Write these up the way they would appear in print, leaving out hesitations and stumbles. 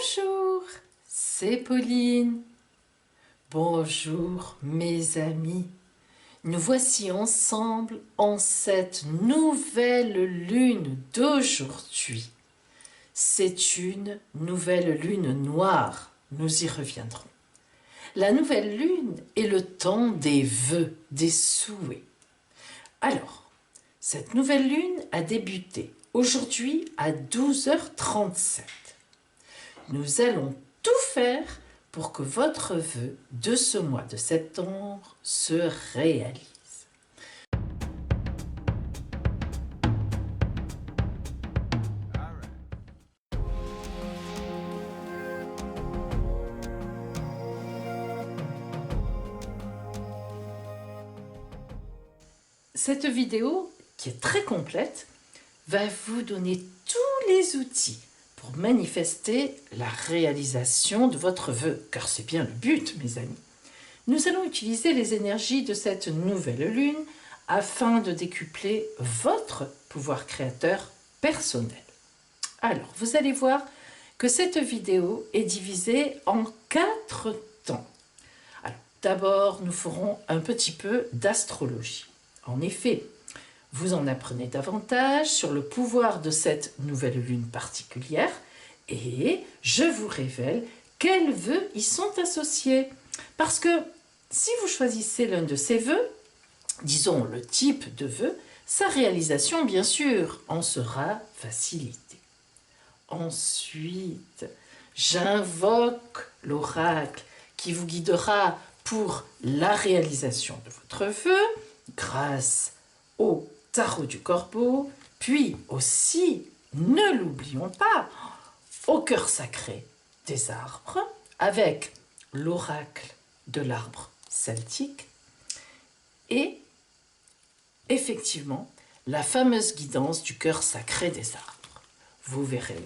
Bonjour, c'est Pauline. Bonjour mes amis. Nous voici ensemble en cette nouvelle lune d'aujourd'hui. C'est une nouvelle lune noire, nous y reviendrons. La nouvelle lune est le temps des vœux, des souhaits. Alors, cette nouvelle lune a débuté aujourd'hui à 12h37. Nous allons tout faire pour que votre vœu de ce mois de septembre se réalise. Cette vidéo, qui est très complète, va vous donner tous les outils pour manifester la réalisation de votre vœu, car c'est bien le but, mes amis. Nous allons utiliser les énergies de cette nouvelle lune afin de décupler votre pouvoir créateur personnel. Alors, vous allez voir que cette vidéo est divisée en 4 temps. Alors, d'abord, nous ferons un petit peu d'astrologie. En effet, vous en apprenez davantage sur le pouvoir de cette nouvelle lune particulière et je vous révèle quels vœux y sont associés. Parce que si vous choisissez l'un de ces vœux, disons le type de vœu, sa réalisation, bien sûr, en sera facilitée. Ensuite, j'invoque l'oracle qui vous guidera pour la réalisation de votre vœu grâce au tarot du corbeau, puis aussi, ne l'oublions pas, au cœur sacré des arbres, avec l'oracle de l'arbre celtique et effectivement la fameuse guidance du cœur sacré des arbres. Vous verrez,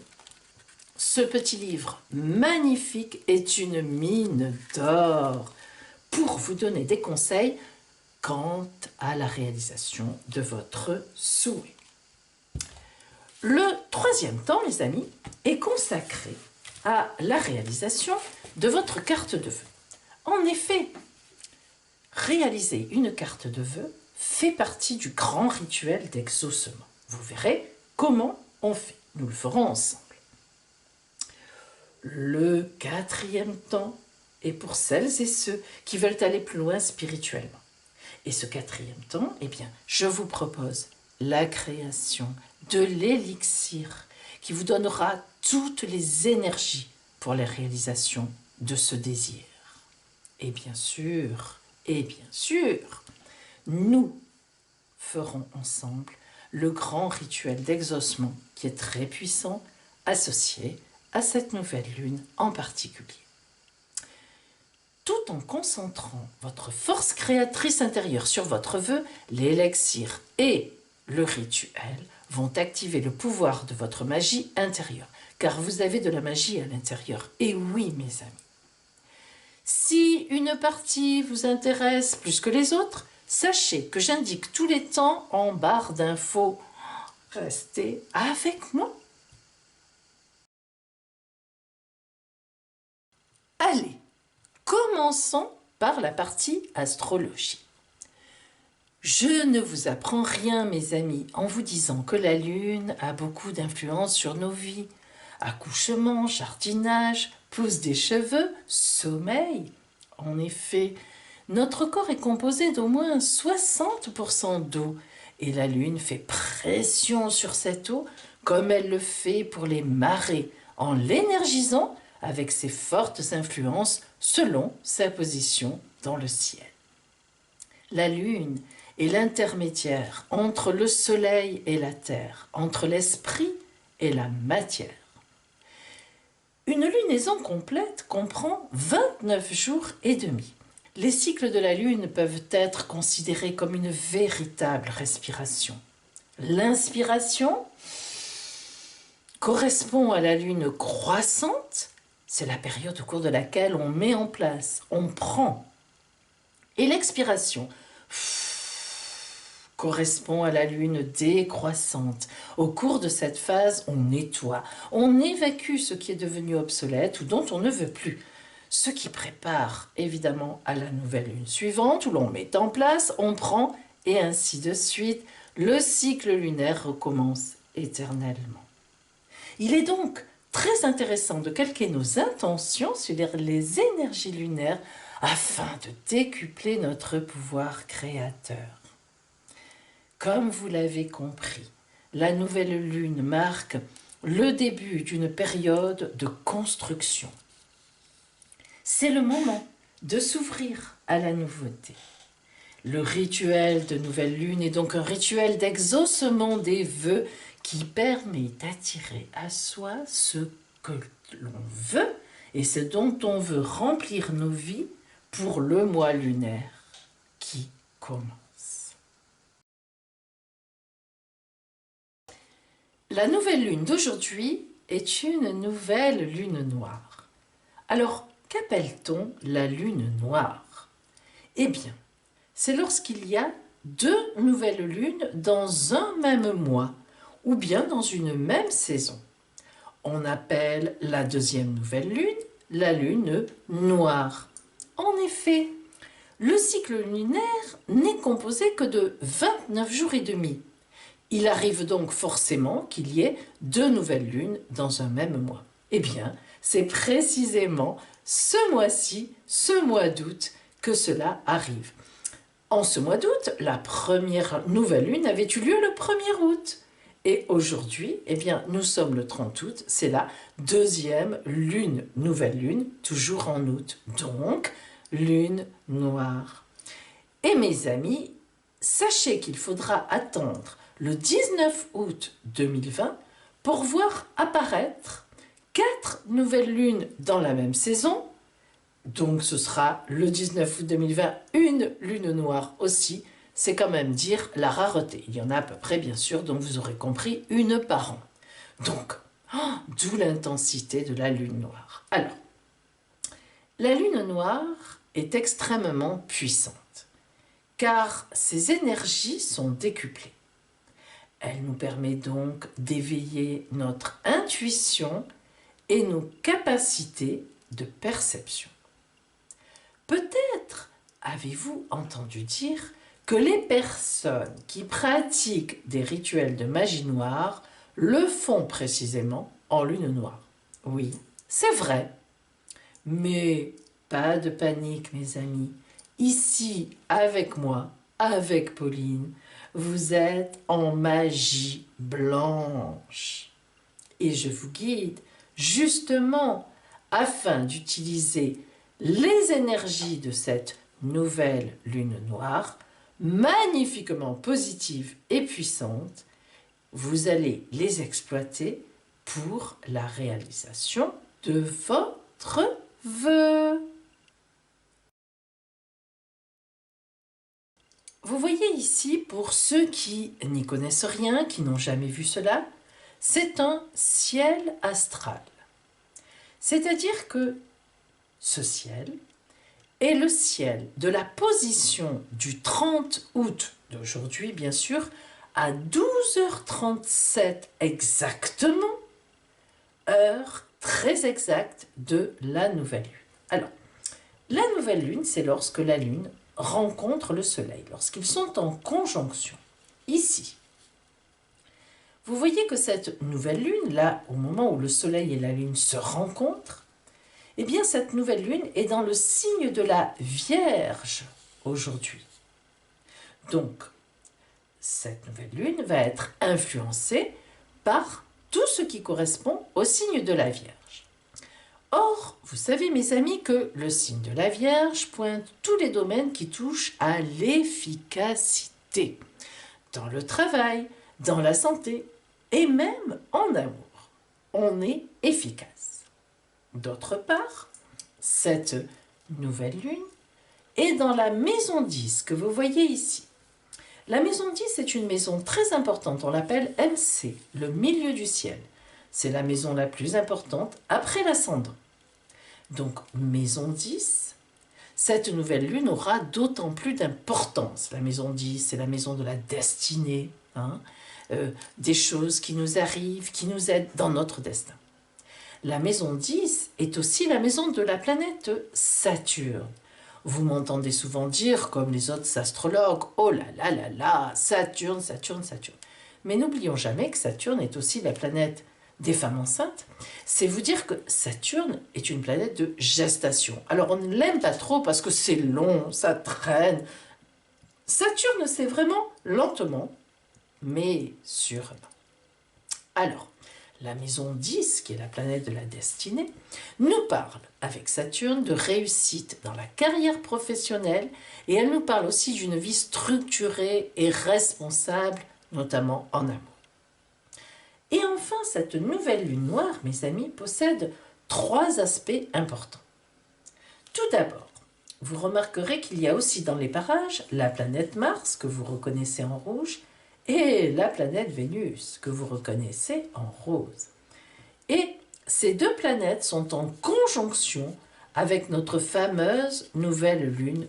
ce petit livre magnifique est une mine d'or pour vous donner des conseils quant à la réalisation de votre souhait. Le troisième temps, les amis, est consacré à la réalisation de votre carte de vœux. En effet, réaliser une carte de vœux fait partie du grand rituel d'exaucement. Vous verrez comment on fait. Nous le ferons ensemble. Le quatrième temps est pour celles et ceux qui veulent aller plus loin spirituellement. Et ce quatrième temps, eh bien, je vous propose la création de l'élixir qui vous donnera toutes les énergies pour la réalisation de ce désir. Et bien sûr, nous ferons ensemble le grand rituel d'exaucement qui est très puissant, associé à cette nouvelle lune en particulier. Tout en concentrant votre force créatrice intérieure sur votre vœu, l'élixir et le rituel vont activer le pouvoir de votre magie intérieure, car vous avez de la magie à l'intérieur. Et oui, mes amis. Si une partie vous intéresse plus que les autres, sachez que j'indique tous les temps en barre d'infos. Restez avec moi. Allez, commençons par la partie astrologie. Je ne vous apprends rien, mes amis, en vous disant que la Lune a beaucoup d'influence sur nos vies. Accouchement, jardinage, pousse des cheveux, sommeil. En effet, notre corps est composé d'au moins 60% d'eau et la Lune fait pression sur cette eau comme elle le fait pour les marées en l'énergisant avec ses fortes influences selon sa position dans le ciel. La Lune est l'intermédiaire entre le Soleil et la Terre, entre l'esprit et la matière. Une lunaison complète comprend 29 jours et demi. Les cycles de la Lune peuvent être considérés comme une véritable respiration. L'inspiration correspond à la Lune croissante. C'est la période au cours de laquelle on met en place, on prend. Et l'expiration correspond à la lune décroissante. Au cours de cette phase, on nettoie, on évacue ce qui est devenu obsolète ou dont on ne veut plus. Ce qui prépare évidemment à la nouvelle lune suivante où l'on met en place, on prend et ainsi de suite. Le cycle lunaire recommence éternellement. Il est donc très intéressant de calquer nos intentions sur les énergies lunaires afin de décupler notre pouvoir créateur. Comme vous l'avez compris, la nouvelle lune marque le début d'une période de construction. C'est le moment de s'ouvrir à la nouveauté. Le rituel de nouvelle lune est donc un rituel d'exaucement des vœux qui permet d'attirer à soi ce que l'on veut et ce dont on veut remplir nos vies pour le mois lunaire qui commence. La nouvelle lune d'aujourd'hui est une nouvelle lune noire. Alors, qu'appelle-t-on la lune noire? Eh bien, c'est lorsqu'il y a deux nouvelles lunes dans un même mois ou bien dans une même saison. On appelle la deuxième nouvelle lune la lune noire. En effet, le cycle lunaire n'est composé que de 29 jours et demi. Il arrive donc forcément qu'il y ait deux nouvelles lunes dans un même mois. Eh bien, c'est précisément ce mois-ci, ce mois d'août, que cela arrive. En ce mois d'août, la première nouvelle lune avait eu lieu le 1er août. Et aujourd'hui, eh bien, nous sommes le 30 août, c'est la deuxième lune, nouvelle lune, toujours en août. Donc, lune noire. Et mes amis, sachez qu'il faudra attendre le 19 août 2020 pour voir apparaître 4 nouvelles lunes dans la même saison. Donc ce sera le 19 août 2020, une lune noire aussi. C'est quand même dire la rareté. Il y en a à peu près, bien sûr, donc vous aurez compris, une par an. Donc, d'où l'intensité de la lune noire. Alors, la lune noire est extrêmement puissante, car ses énergies sont décuplées. Elle nous permet donc d'éveiller notre intuition et nos capacités de perception. Peut-être avez-vous entendu dire que les personnes qui pratiquent des rituels de magie noire le font précisément en lune noire. Oui, c'est vrai. Mais pas de panique, mes amis. Ici, avec moi, avec Pauline, vous êtes en magie blanche. Et je vous guide justement afin d'utiliser les énergies de cette nouvelle lune noire, magnifiquement positive et puissante. Vous allez les exploiter pour la réalisation de votre vœu. Vous voyez ici, pour ceux qui n'y connaissent rien, qui n'ont jamais vu cela, c'est un ciel astral. C'est-à-dire que ce ciel est le ciel de la position du 30 août d'aujourd'hui, bien sûr, à 12h37 exactement, heure très exacte de la nouvelle lune. Alors, la nouvelle lune, c'est lorsque la lune rencontre le soleil, lorsqu'ils sont en conjonction. Ici, vous voyez que cette nouvelle lune, là, au moment où le soleil et la lune se rencontrent, eh bien, cette nouvelle lune est dans le signe de la Vierge aujourd'hui. Donc, cette nouvelle lune va être influencée par tout ce qui correspond au signe de la Vierge. Or, vous savez, mes amis, que le signe de la Vierge pointe tous les domaines qui touchent à l'efficacité, dans le travail, dans la santé et même en amour. On est efficace. D'autre part, cette nouvelle lune est dans la maison 10 que vous voyez ici. La maison 10 est une maison très importante, on l'appelle MC, le milieu du ciel. C'est la maison la plus importante après l'ascendant. Donc, maison 10, cette nouvelle lune aura d'autant plus d'importance. La maison 10, c'est la maison de la destinée, hein, des choses qui nous arrivent, qui nous aident dans notre destin. La maison 10 est aussi la maison de la planète Saturne. Vous m'entendez souvent dire, comme les autres astrologues, « Oh là là là là, Saturne, Saturne, Saturne ». Mais n'oublions jamais que Saturne est aussi la planète des femmes enceintes. C'est vous dire que Saturne est une planète de gestation. Alors on ne l'aime pas trop parce que c'est long, ça traîne. Saturne, c'est vraiment lentement, mais sûrement. Alors, la maison 10, qui est la planète de la destinée, nous parle, avec Saturne, de réussite dans la carrière professionnelle et elle nous parle aussi d'une vie structurée et responsable, notamment en amour. Et enfin, cette nouvelle lune noire, mes amis, possède 3 aspects importants. Tout d'abord, vous remarquerez qu'il y a aussi dans les parages la planète Mars, que vous reconnaissez en rouge, et la planète Vénus, que vous reconnaissez en rose. Et ces 2 planètes sont en conjonction avec notre fameuse nouvelle lune,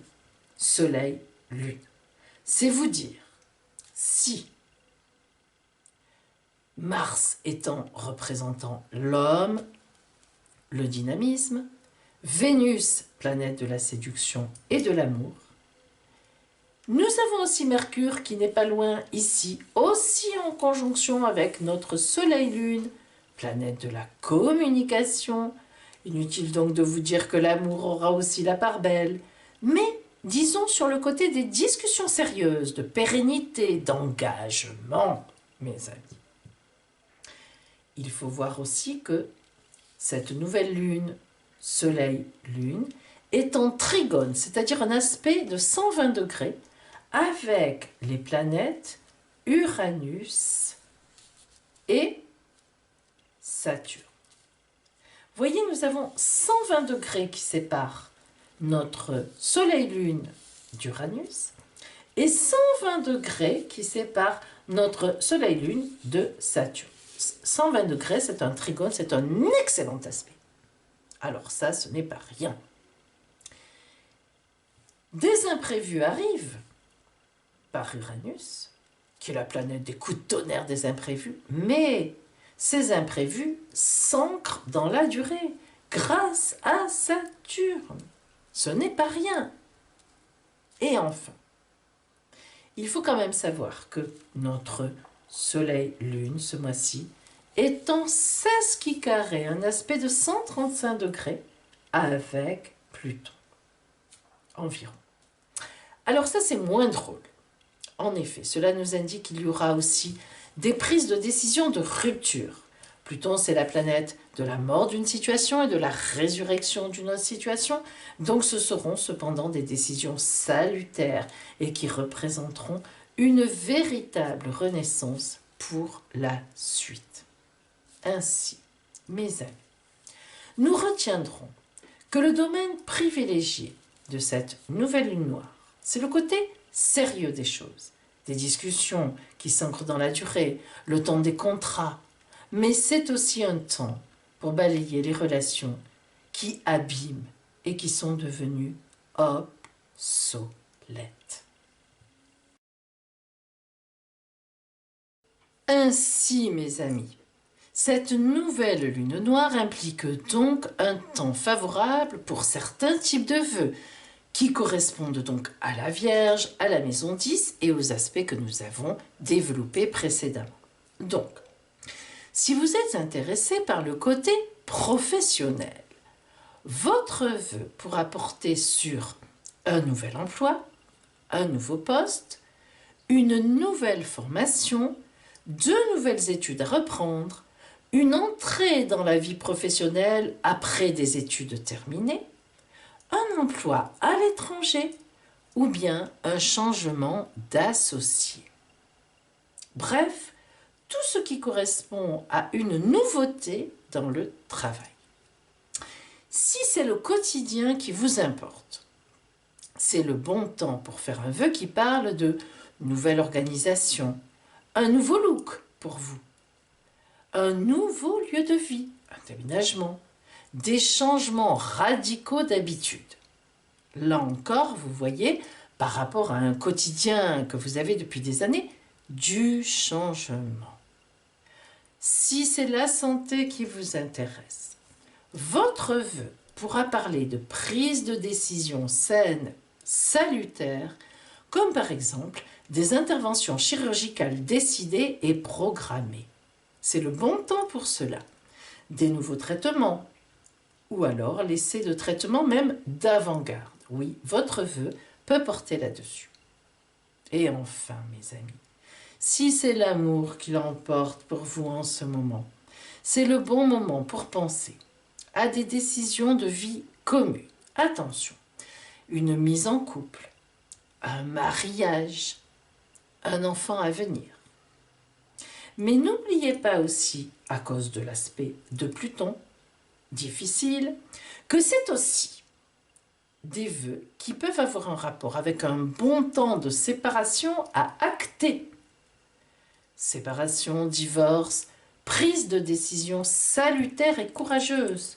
Soleil-Lune. C'est vous dire, si Mars étant représentant l'homme, le dynamisme, Vénus, planète de la séduction et de l'amour, nous avons aussi Mercure qui n'est pas loin ici, aussi en conjonction avec notre Soleil-Lune, planète de la communication. Inutile donc de vous dire que l'amour aura aussi la part belle, mais disons sur le côté des discussions sérieuses, de pérennité, d'engagement, mes amis. Il faut voir aussi que cette nouvelle lune, Soleil-Lune, est en trigone, c'est-à-dire un aspect de 120 degrés, avec les planètes Uranus et Saturne. Vous voyez, nous avons 120 degrés qui séparent notre Soleil-Lune d'Uranus et 120 degrés qui séparent notre Soleil-Lune de Saturne. 120 degrés, c'est un trigone, c'est un excellent aspect. Alors ça, ce n'est pas rien. Des imprévus arrivent par Uranus, qui est la planète des coups de tonnerre des imprévus, mais ces imprévus s'ancrent dans la durée grâce à Saturne. Ce n'est pas rien. Et enfin, il faut quand même savoir que notre Soleil-Lune, ce mois-ci, est en 16 kg, un aspect de 135 degrés avec Pluton, environ. Alors ça, c'est moins drôle. En effet, cela nous indique qu'il y aura aussi des prises de décision de rupture. Pluton, c'est la planète de la mort d'une situation et de la résurrection d'une autre situation. Donc ce seront cependant des décisions salutaires et qui représenteront une véritable renaissance pour la suite. Ainsi, mes amis, nous retiendrons que le domaine privilégié de cette nouvelle lune noire, c'est le côté sérieux des choses, des discussions qui s'ancrent dans la durée, le temps des contrats, mais c'est aussi un temps pour balayer les relations qui abîment et qui sont devenues obsolètes. Ainsi, mes amis, cette nouvelle lune noire implique donc un temps favorable pour certains types de vœux, qui correspondent donc à la Vierge, à la maison 10 et aux aspects que nous avons développés précédemment. Donc, si vous êtes intéressé par le côté professionnel, votre vœu pourra porter sur un nouvel emploi, un nouveau poste, une nouvelle formation, 2 nouvelles études à reprendre, une entrée dans la vie professionnelle après des études terminées, un emploi à l'étranger ou bien un changement d'associé. Bref, tout ce qui correspond à une nouveauté dans le travail. Si c'est le quotidien qui vous importe, c'est le bon temps pour faire un vœu qui parle de nouvelle organisation, un nouveau look pour vous, un nouveau lieu de vie, un déménagement, des changements radicaux d'habitude. Là encore, vous voyez, par rapport à un quotidien que vous avez depuis des années, du changement. Si c'est la santé qui vous intéresse, votre vœu pourra parler de prise de décision saine, salutaire, comme par exemple des interventions chirurgicales décidées et programmées. C'est le bon temps pour cela. Des nouveaux traitements, ou alors l'essai de traitement même d'avant-garde. Oui, votre vœu peut porter là-dessus. Et enfin, mes amis, si c'est l'amour qui l'emporte pour vous en ce moment, c'est le bon moment pour penser à des décisions de vie communes. Attention, une mise en couple, un mariage, un enfant à venir. Mais n'oubliez pas aussi, à cause de l'aspect de Pluton, difficile, que c'est aussi des vœux qui peuvent avoir un rapport avec un bon temps de séparation à acter. Séparation, divorce, prise de décision salutaire et courageuse,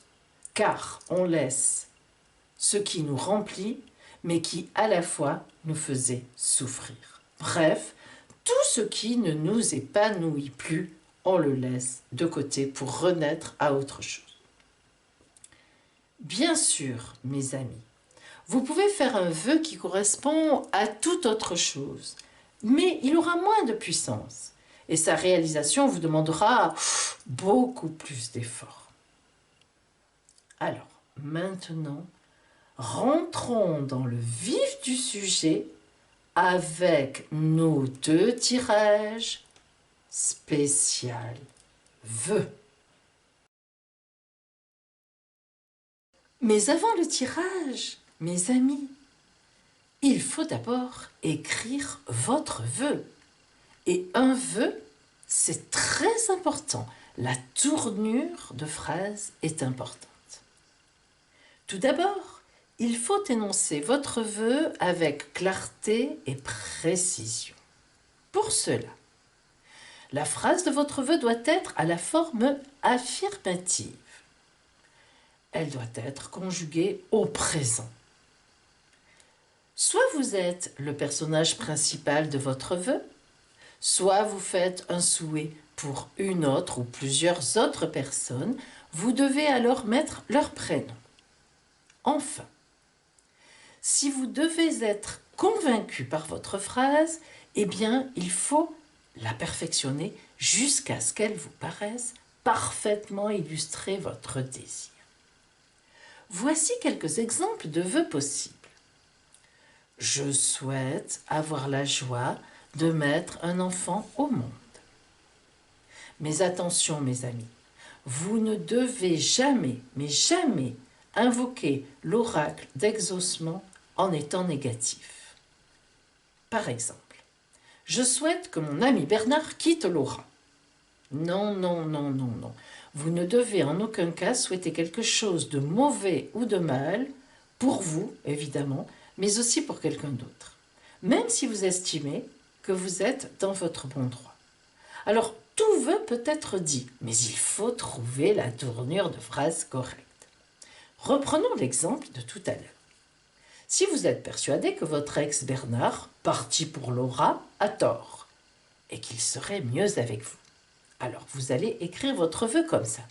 car on laisse ce qui nous remplit, mais qui à la fois nous faisait souffrir. Bref, tout ce qui ne nous épanouit plus, on le laisse de côté pour renaître à autre chose. Bien sûr, mes amis, vous pouvez faire un vœu qui correspond à toute autre chose, mais il aura moins de puissance et sa réalisation vous demandera beaucoup plus d'efforts. Alors, maintenant, rentrons dans le vif du sujet avec nos 2 tirages spécial vœux. Mais avant le tirage, mes amis, il faut d'abord écrire votre vœu. Et un vœu, c'est très important. La tournure de phrase est importante. Tout d'abord, il faut énoncer votre vœu avec clarté et précision. Pour cela, la phrase de votre vœu doit être à la forme affirmative. Elle doit être conjuguée au présent. Soit vous êtes le personnage principal de votre vœu, soit vous faites un souhait pour une autre ou plusieurs autres personnes, vous devez alors mettre leur prénom. Enfin, si vous devez être convaincu par votre phrase, eh bien, il faut la perfectionner jusqu'à ce qu'elle vous paraisse parfaitement illustrer votre désir. Voici quelques exemples de vœux possibles. Je souhaite avoir la joie de mettre un enfant au monde. Mais attention, mes amis, vous ne devez jamais, mais jamais, invoquer l'oracle d'exaucement en étant négatif. Par exemple, je souhaite que mon ami Bernard quitte Laura. Non, non, non, non, non. Vous ne devez en aucun cas souhaiter quelque chose de mauvais ou de mal, pour vous, évidemment, mais aussi pour quelqu'un d'autre, même si vous estimez que vous êtes dans votre bon droit. Alors, tout vœu peut être dit, mais il faut trouver la tournure de phrase correcte. Reprenons l'exemple de tout à l'heure. Si vous êtes persuadé que votre ex Bernard, parti pour Laura, a tort, et qu'il serait mieux avec vous, alors vous allez écrire votre vœu comme ça.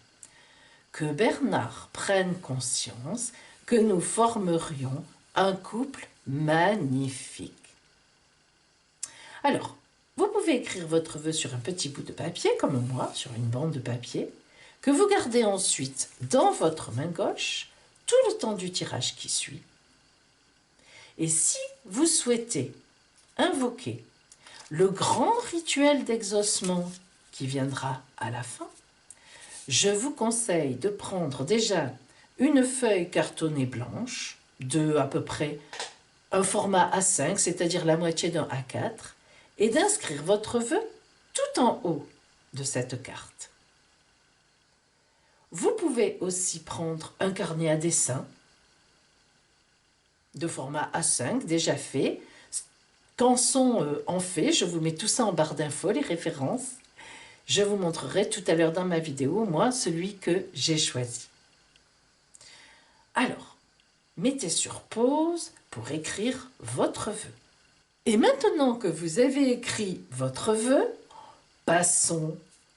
Que Bernard prenne conscience que nous formerions un couple magnifique. Alors, vous pouvez écrire votre vœu sur un petit bout de papier, comme moi, sur une bande de papier, que vous gardez ensuite dans votre main gauche tout le temps du tirage qui suit. Et si vous souhaitez invoquer le grand rituel d'exaucement qui viendra à la fin, je vous conseille de prendre déjà une feuille cartonnée blanche de à peu près un format A5, c'est-à-dire la moitié d'un A4, et d'inscrire votre vœu tout en haut de cette carte. Vous pouvez aussi prendre un carnet à dessin de format A5 déjà fait. Canson en fait, je vous mets tout ça en barre d'infos, les références. Je vous montrerai tout à l'heure dans ma vidéo, moi, celui que j'ai choisi. Alors, mettez sur pause pour écrire votre vœu. Et maintenant que vous avez écrit votre vœu, passons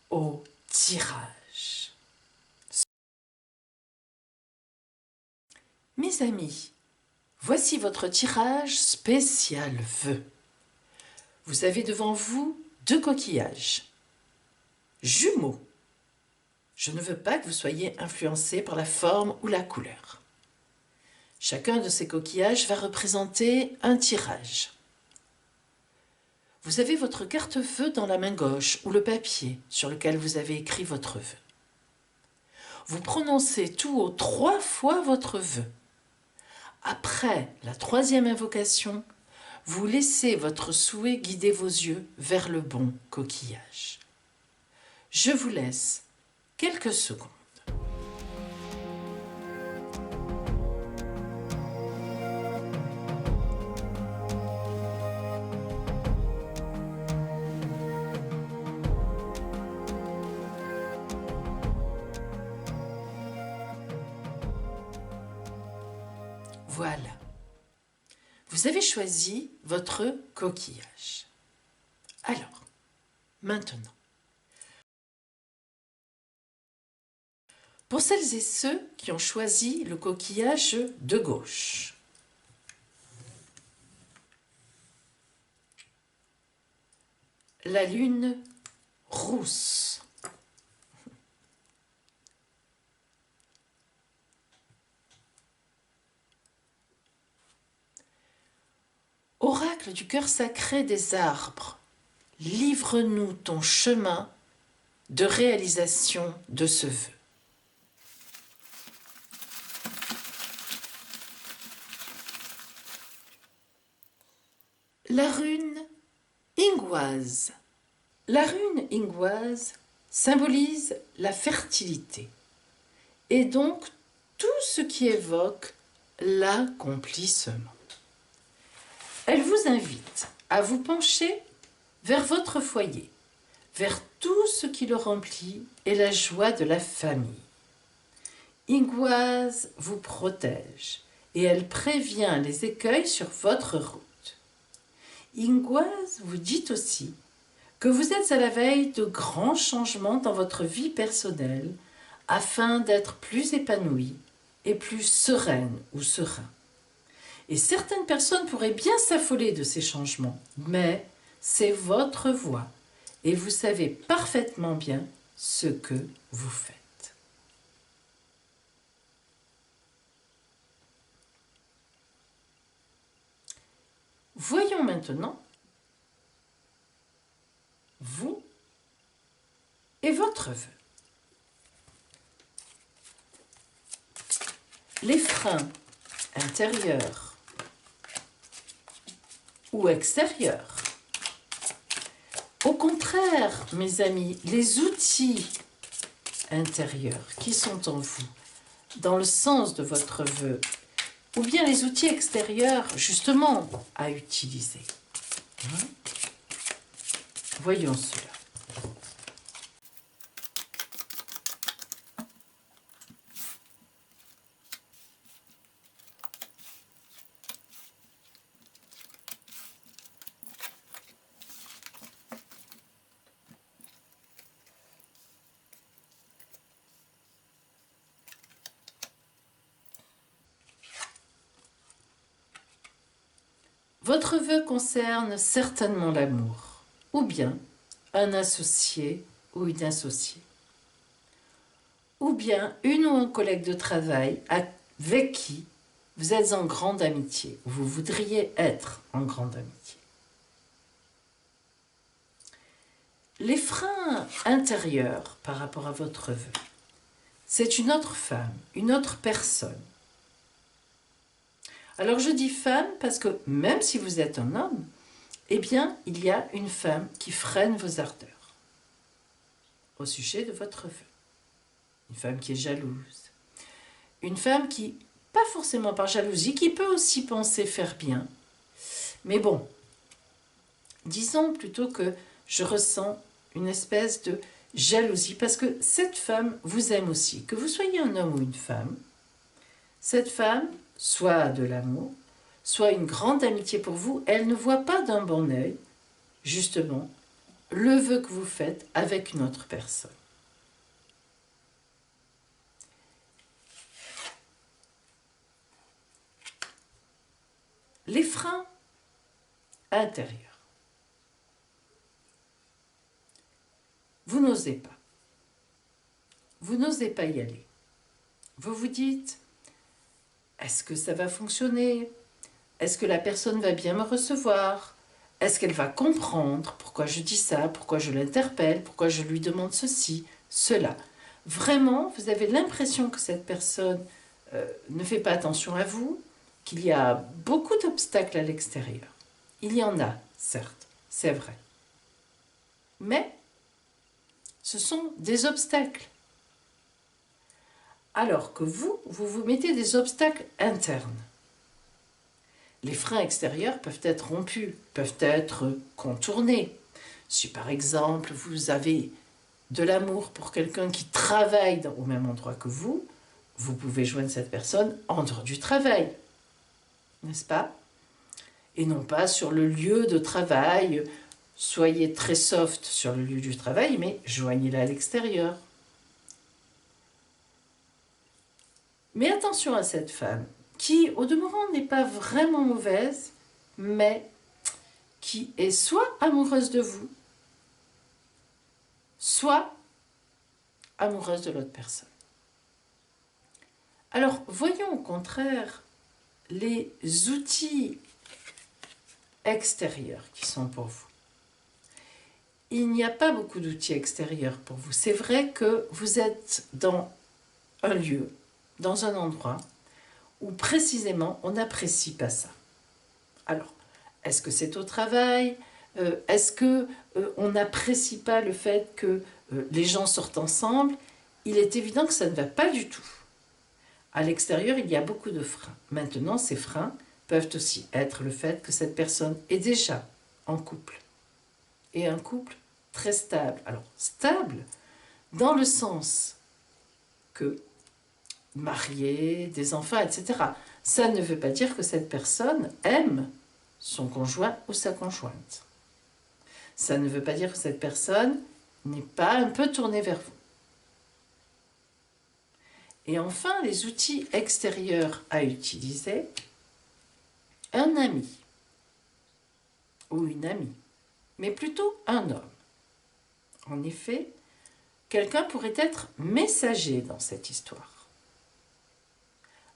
au tirage. Mes amis, voici votre tirage spécial vœu. Vous avez devant vous 2 coquillages. Jumeaux. Je ne veux pas que vous soyez influencés par la forme ou la couleur. Chacun de ces coquillages va représenter un tirage. Vous avez votre carte-vœu dans la main gauche ou le papier sur lequel vous avez écrit votre vœu. Vous prononcez tout haut 3 fois votre vœu. Après la 3e invocation, vous laissez votre souhait guider vos yeux vers le bon coquillage. Je vous laisse quelques secondes. Voilà. Vous avez choisi votre coquillage. Alors, maintenant, pour celles et ceux qui ont choisi le coquillage de gauche, la lune rousse. Oracle du cœur sacré des arbres, livre-nous ton chemin de réalisation de ce vœu. La rune Ingwaz. La rune Ingwaz symbolise la fertilité et donc tout ce qui évoque l'accomplissement. Elle vous invite à vous pencher vers votre foyer, vers tout ce qui le remplit et la joie de la famille. Ingwaz vous protège et elle prévient les écueils sur votre route. Ingwaz vous dit aussi que vous êtes à la veille de grands changements dans votre vie personnelle afin d'être plus épanoui et plus sereine ou serein. Et certaines personnes pourraient bien s'affoler de ces changements, mais c'est votre voie et vous savez parfaitement bien ce que vous faites. Voyons maintenant vous et votre vœu. Les freins intérieurs ou extérieurs. Au contraire, mes amis, les outils intérieurs qui sont en vous, dans le sens de votre vœu, ou bien les outils extérieurs, justement, à utiliser. Voyons cela. Votre vœu concerne certainement l'amour, ou bien un associé ou une associée, ou bien une ou un collègue de travail avec qui vous êtes en grande amitié, ou vous voudriez être en grande amitié. Les freins intérieurs par rapport à votre vœu, c'est une autre femme, une autre personne. Alors je dis femme parce que même si vous êtes un homme, eh bien il y a une femme qui freine vos ardeurs au sujet de votre vœu. Une femme qui est jalouse. Une femme qui, pas forcément par jalousie, qui peut aussi penser faire bien. Mais bon, disons plutôt que je ressens une espèce de jalousie parce que cette femme vous aime aussi. Que vous soyez un homme ou une femme, Cette femme, soit de l'amour, soit une grande amitié pour vous, elle ne voit pas d'un bon œil, justement, le vœu que vous faites avec une autre personne. Les freins intérieurs. Vous n'osez pas. Vous n'osez pas y aller. Vous vous dites, est-ce que ça va fonctionner? Est-ce que la personne va bien me recevoir? Est-ce qu'elle va comprendre pourquoi je dis ça, pourquoi je l'interpelle, pourquoi je lui demande ceci, cela? Vraiment, vous avez l'impression que cette personne ne fait pas attention à vous, qu'il y a beaucoup d'obstacles à l'extérieur. Il y en a, certes, c'est vrai. Mais ce sont des obstacles. Alors que vous vous mettez des obstacles internes. Les freins extérieurs peuvent être rompus, peuvent être contournés. Si par exemple vous avez de l'amour pour quelqu'un qui travaille au même endroit que vous pouvez joindre cette personne en dehors du travail, n'est-ce pas? Et non pas sur le lieu de travail. Soyez très soft sur le lieu du travail, mais joignez-la à l'extérieur. Mais attention à cette femme, qui au demeurant n'est pas vraiment mauvaise, mais qui est soit amoureuse de vous, soit amoureuse de l'autre personne. Alors, voyons au contraire les outils extérieurs qui sont pour vous. Il n'y a pas beaucoup d'outils extérieurs pour vous. C'est vrai que vous êtes dans un lieu, dans un endroit, où précisément on n'apprécie pas ça. Alors, est-ce que c'est au travail? Est-ce qu'on n'apprécie pas le fait que les gens sortent ensemble? Il est évident que ça ne va pas du tout. À l'extérieur, il y a beaucoup de freins. Maintenant, ces freins peuvent aussi être le fait que cette personne est déjà en couple. Et un couple très stable. Alors, stable dans le sens que marié, des enfants, etc. Ça ne veut pas dire que cette personne aime son conjoint ou sa conjointe. Ça ne veut pas dire que cette personne n'est pas un peu tournée vers vous. Et enfin, les outils extérieurs à utiliser, un ami ou une amie, mais plutôt un homme. En effet, quelqu'un pourrait être messager dans cette histoire.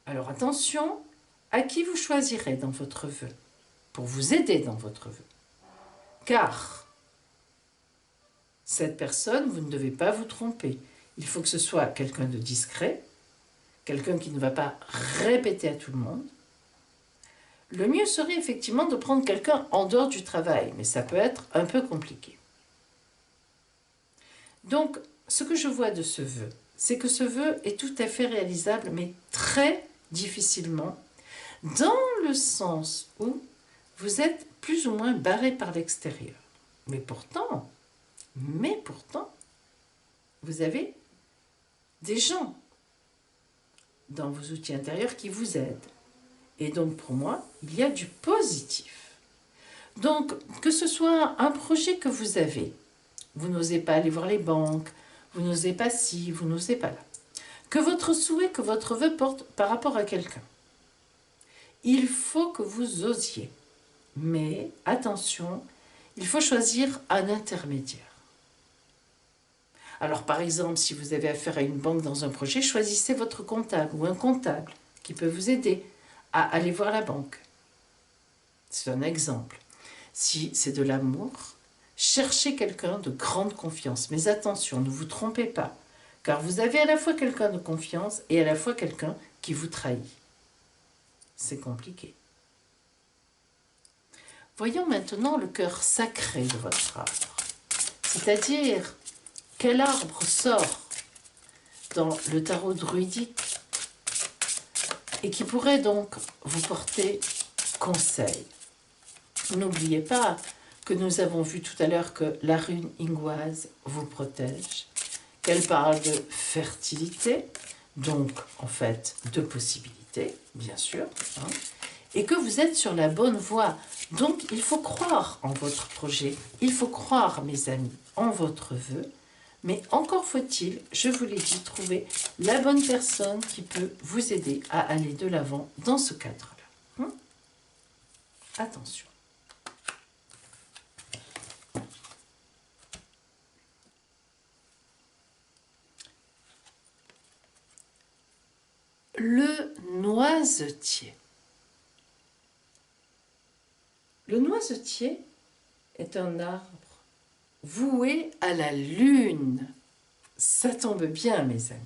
Alors attention, à qui vous choisirez dans votre vœu, pour vous aider dans votre vœu. Car cette personne, vous ne devez pas vous tromper. Il faut que ce soit quelqu'un de discret, quelqu'un qui ne va pas répéter à tout le monde. Le mieux serait effectivement de prendre quelqu'un en dehors du travail, mais ça peut être un peu compliqué. Donc, ce que je vois de ce vœu, c'est que ce vœu est tout à fait réalisable, mais très difficilement, dans le sens où vous êtes plus ou moins barré par l'extérieur. Mais pourtant, vous avez des gens dans vos outils intérieurs qui vous aident. Et donc, pour moi, il y a du positif. Donc, que ce soit un projet que vous avez, vous n'osez pas aller voir les banques, vous n'osez pas ci, vous n'osez pas là. Que votre souhait, que votre vœu porte par rapport à quelqu'un. Il faut que vous osiez. Mais, attention, il faut choisir un intermédiaire. Alors, par exemple, si vous avez affaire à une banque dans un projet, choisissez votre comptable ou un comptable qui peut vous aider à aller voir la banque. C'est un exemple. Si c'est de l'amour, cherchez quelqu'un de grande confiance. Mais attention, ne vous trompez pas, car vous avez à la fois quelqu'un de confiance et à la fois quelqu'un qui vous trahit. C'est compliqué. Voyons maintenant le cœur sacré de votre arbre. C'est-à-dire, quel arbre sort dans le tarot druidique et qui pourrait donc vous porter conseil. N'oubliez pas que nous avons vu tout à l'heure que la rune ingoise vous protège, qu'elle parle de fertilité, donc en fait de possibilités, bien sûr, hein, et que vous êtes sur la bonne voie. Donc, il faut croire en votre projet. Il faut croire, mes amis, en votre vœu. Mais encore faut-il, je vous l'ai dit, trouver la bonne personne qui peut vous aider à aller de l'avant dans ce cadre-là. Attention. Le noisetier. Le noisetier est un arbre voué à la lune. Ça tombe bien, mes amis.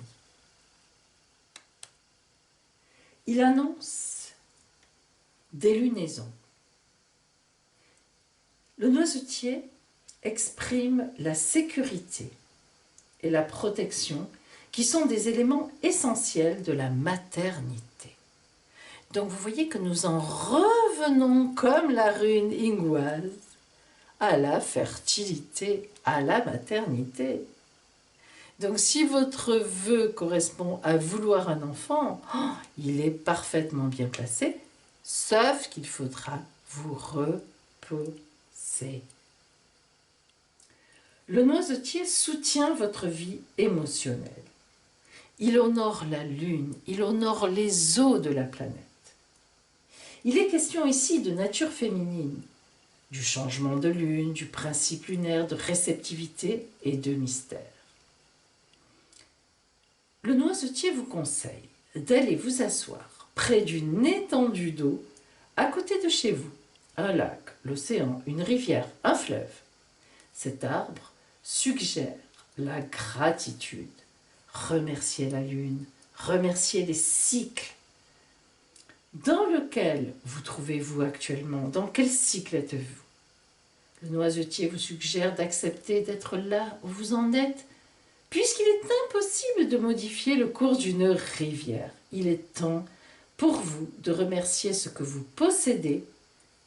Il annonce des lunaisons. Le noisetier exprime la sécurité et la protection qui sont des éléments essentiels de la maternité. Donc vous voyez que nous en revenons comme la rune ingouase à la fertilité, à la maternité. Donc si votre vœu correspond à vouloir un enfant, il est parfaitement bien placé, sauf qu'il faudra vous reposer. Le noisetier soutient votre vie émotionnelle. Il honore la lune, il honore les eaux de la planète. Il est question ici de nature féminine, du changement de lune, du principe lunaire, de réceptivité et de mystère. Le noisetier vous conseille d'aller vous asseoir près d'une étendue d'eau à côté de chez vous, un lac, l'océan, une rivière, un fleuve. Cet arbre suggère la gratitude. Remerciez la lune, remerciez les cycles. Dans lequel vous trouvez-vous actuellement? Dans quel cycle êtes-vous? Le noisetier vous suggère d'accepter d'être là où vous en êtes, puisqu'il est impossible de modifier le cours d'une rivière. Il est temps pour vous de remercier ce que vous possédez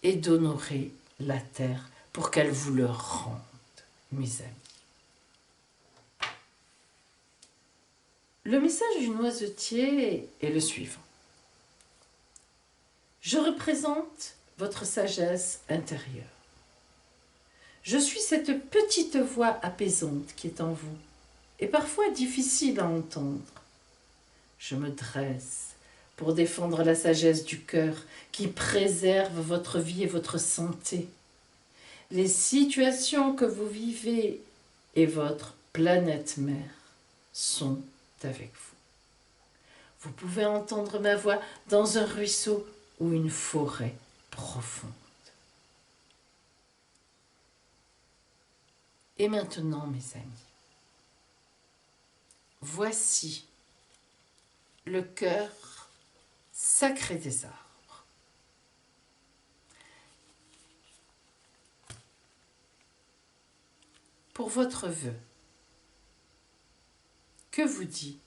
et d'honorer la terre pour qu'elle vous le rende, mes amis. Le message du noisetier est le suivant. Je représente votre sagesse intérieure. Je suis cette petite voix apaisante qui est en vous, et parfois difficile à entendre. Je me dresse pour défendre la sagesse du cœur qui préserve votre vie et votre santé. Les situations que vous vivez et votre planète mère sont avec vous. Vous pouvez entendre ma voix dans un ruisseau ou une forêt profonde. Et maintenant, mes amis, voici le cœur sacré des arbres. Pour votre vœu, que vous dit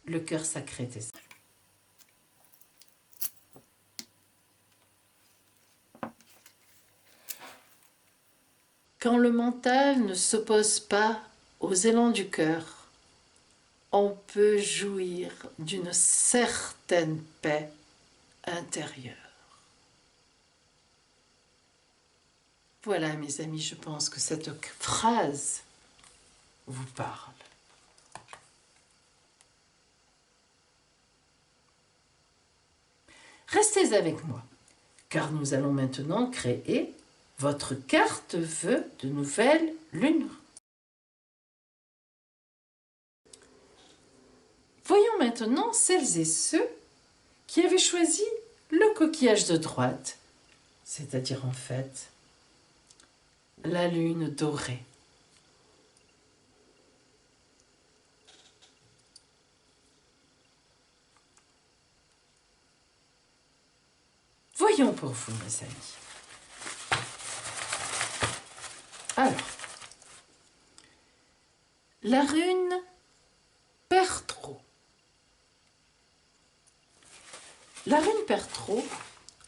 le cœur sacré des arbres? Quand le mental ne s'oppose pas aux élans du cœur, on peut jouir d'une certaine paix intérieure. Voilà, mes amis, je pense que cette phrase vous parle. Restez avec moi, car nous allons maintenant créer votre carte vœu de nouvelle lune. Voyons maintenant celles et ceux qui avaient choisi le coquillage de droite, c'est-à-dire en fait la lune dorée. Voyons pour vous, mes amis. Alors, la rune Perthro. La rune Perthro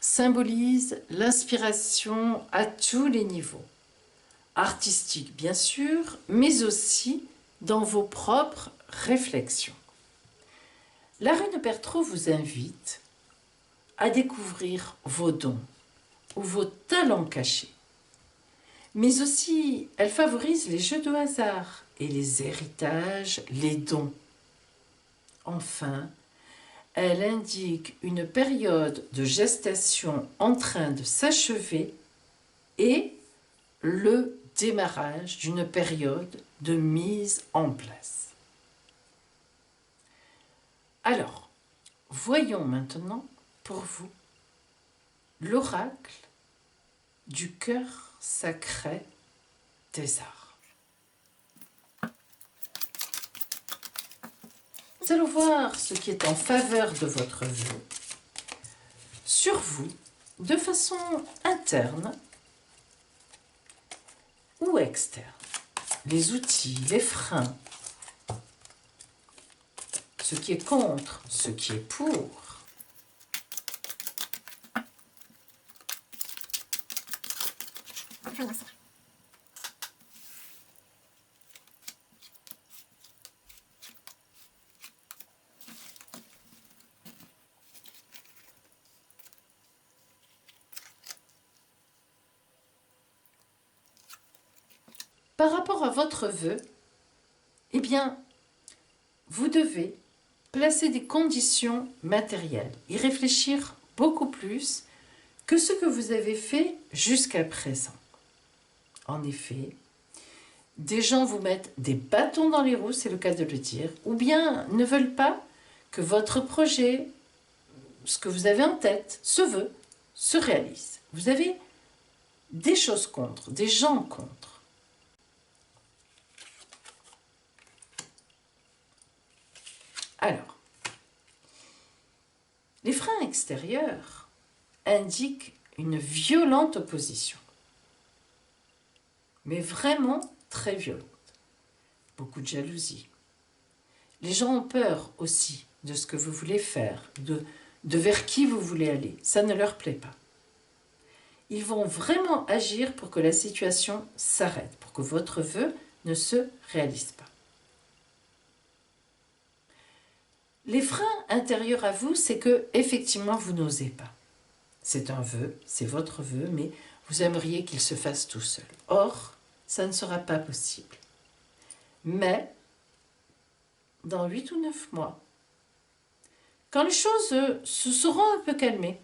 symbolise l'inspiration à tous les niveaux. Artistique, bien sûr, mais aussi dans vos propres réflexions. La rune Perthro vous invite à découvrir vos dons ou vos talents cachés. Mais aussi, elle favorise les jeux de hasard et les héritages, les dons. Enfin, elle indique une période de gestation en train de s'achever et le démarrage d'une période de mise en place. Alors, voyons maintenant pour vous l'oracle du cœur sacré des arts. Nous allons voir ce qui est en faveur de votre vœu sur vous de façon interne ou externe. Les outils, les freins, ce qui est contre, ce qui est pour. Par rapport à votre vœu, eh bien, vous devez placer des conditions matérielles, y réfléchir beaucoup plus que ce que vous avez fait jusqu'à présent. En effet, des gens vous mettent des bâtons dans les roues, c'est le cas de le dire, ou bien ne veulent pas que votre projet, ce que vous avez en tête, ce vœu, se réalise. Vous avez des choses contre, des gens contre. Alors, les freins extérieurs indiquent une violente opposition, mais vraiment très violente. Beaucoup de jalousie. Les gens ont peur aussi de ce que vous voulez faire, de vers qui vous voulez aller. Ça ne leur plaît pas. Ils vont vraiment agir pour que la situation s'arrête, pour que votre vœu ne se réalise pas. Les freins intérieurs à vous, c'est que effectivement vous n'osez pas. C'est un vœu, c'est votre vœu, mais vous aimeriez qu'il se fasse tout seul. Or, ça ne sera pas possible. Mais, dans 8 ou 9 mois, quand les choses se seront un peu calmées,